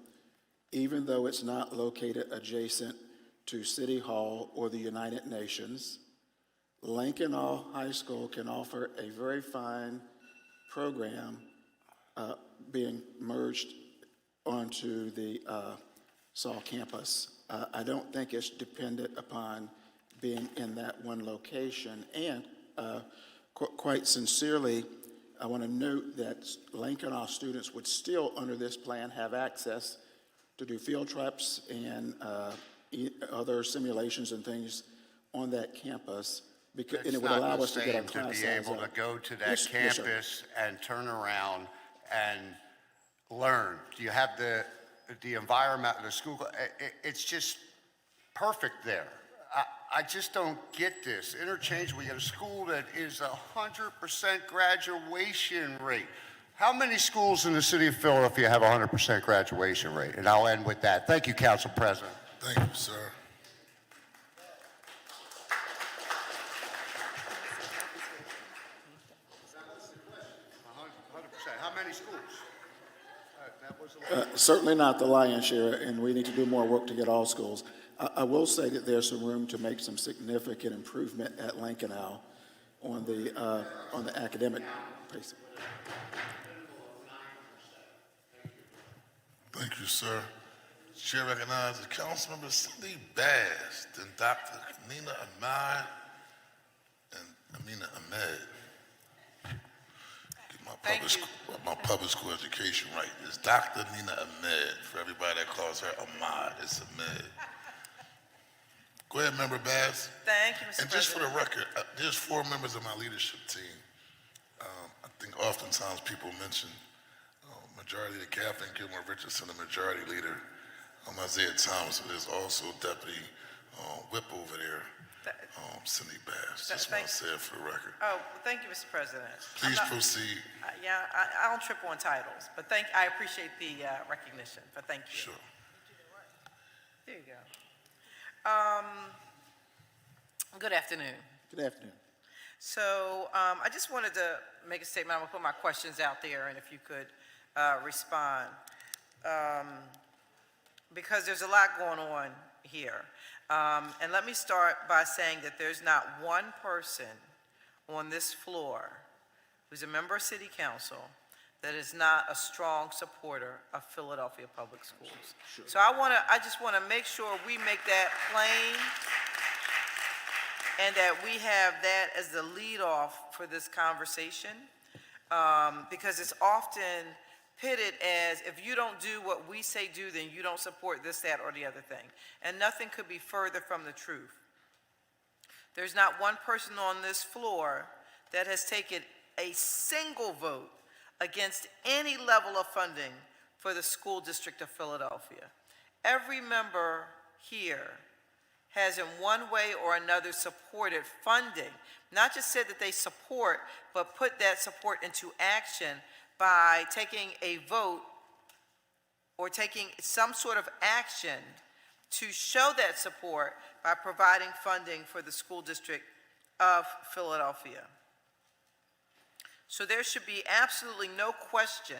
even though it's not located adjacent to City Hall or the United Nations. Lankenau High School can offer a very fine program being merged onto the Saul campus. I don't think it's dependent upon being in that one location. And quite sincerely, I want to note that Lankenau students would still, under this plan, have access to do field trips and other simulations and things on that campus, because, and it would allow us to get our class size up. To be able to go to that campus and turn around and learn. Do you have the environment, the school? It's just perfect there. I just don't get this. Interchange, we have a school that is 100% graduation rate. How many schools in the city of Philadelphia have 100% graduation rate? And I'll end with that. Thank you, Council President. Thank you, sir. How many schools? Certainly not the lion's share, and we need to do more work to get all schools. I will say that there's some room to make some significant improvement at Lankenau on the academic pace. Thank you, sir. Chair recognizes Councilmember Cindy Bass, then Dr. Nina Ahmad, and Amina Ahmed. Get my public school education right. It's Dr. Nina Ahmed. For everybody that calls her Ahmad, it's Ahmed. Go ahead, Member Bass. Thank you, Mr. And just for President. the record, there's 4 members of my leadership team. I think oftentimes people mention Majority Leader Kathleen Gilmore Richardson, the Majority Leader Isaiah Thomas. There's also Deputy Whip over there, Cindy Bass. Just want to say it for the record. Oh, thank you, Mr. President. Please proceed. Yeah, I don't trip on titles, but I appreciate the recognition, but thank you. Sure. There you go. Good afternoon. Good afternoon. So I just wanted to make a statement. I'm going to put my questions out there, and if you could respond. Because there's a lot going on here. And let me start by saying that there's not one person on this floor who's a member of City Council that is not a strong supporter of Philadelphia Public Schools. Sure. So I just want to make sure we make that plain and that we have that as the lead off for this conversation, because it's often pitted as if you don't do what we say do, then you don't support this, that, or the other thing. And nothing could be further from the truth. There's not one person on this floor that has taken a single vote against any level of funding for the school district of Philadelphia. Every member here has in one way or another supported funding, not just said that they support, but put that support into action by taking a vote or taking some sort of action to show that support by providing funding for the school district of Philadelphia. So there should be absolutely no question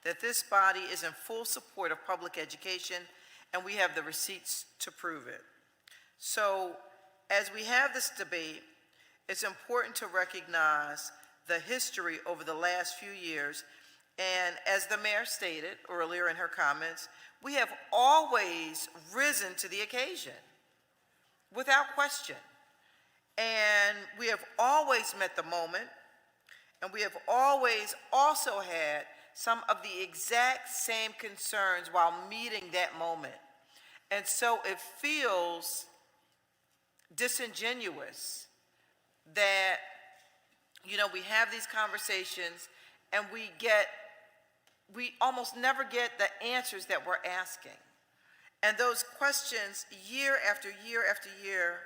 that this body is in full support of public education, and we have the receipts to prove it. So as we have this debate, it's important to recognize the history over the last few years. And as the mayor stated earlier in her comments, we have always risen to the occasion, without question. And we have always met the moment, and we have always also had some of the exact same concerns while meeting that moment. And so it feels disingenuous that, we have these conversations and we almost never get the answers that we're asking. And those questions, year after year after year,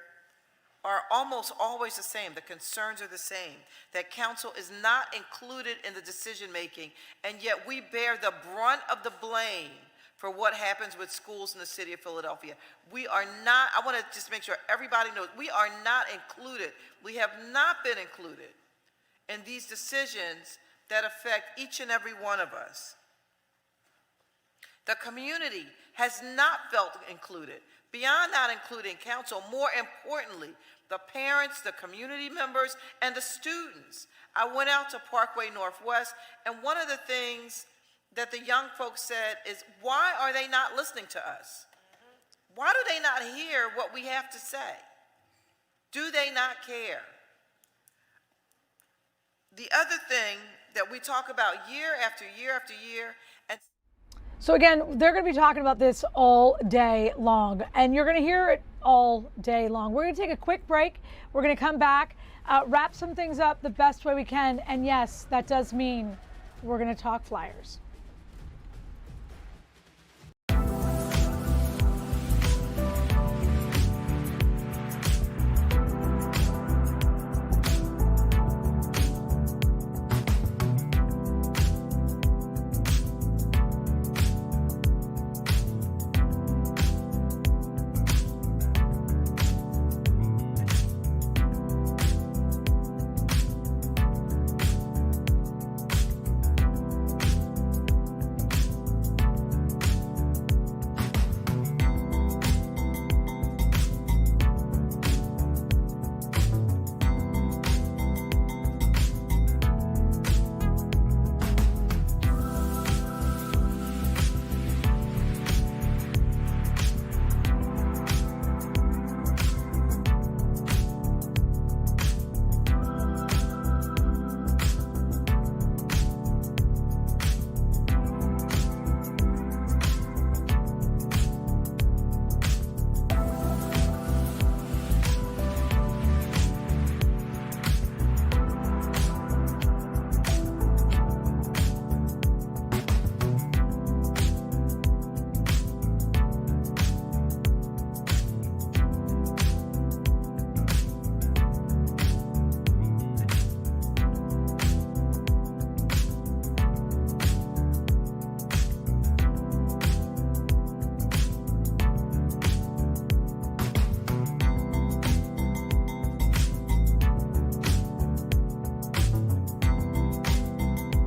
are almost always the same. The concerns are the same. That council is not included in the decision making, and yet we bear the brunt of the blame for what happens with schools in the city of Philadelphia. We are not, I want to just make sure everybody knows, we are not included. We have not been included in these decisions that affect each and every one of us. The community has not felt included. Beyond not including council, more importantly, the parents, the community members, and the students. I went out to Parkway Northwest, and one of the things that the young folks said is, why are they not listening to us? Why do they not hear what we have to say? Do they not care? The other thing that we talk about year after year after year, and so again, they're going to be talking about this all day long, and you're going to hear it all day long. We're going to take a quick break. We're going to come back, wrap some things up the best way we can, and yes, that does mean we're going to talk Flyers.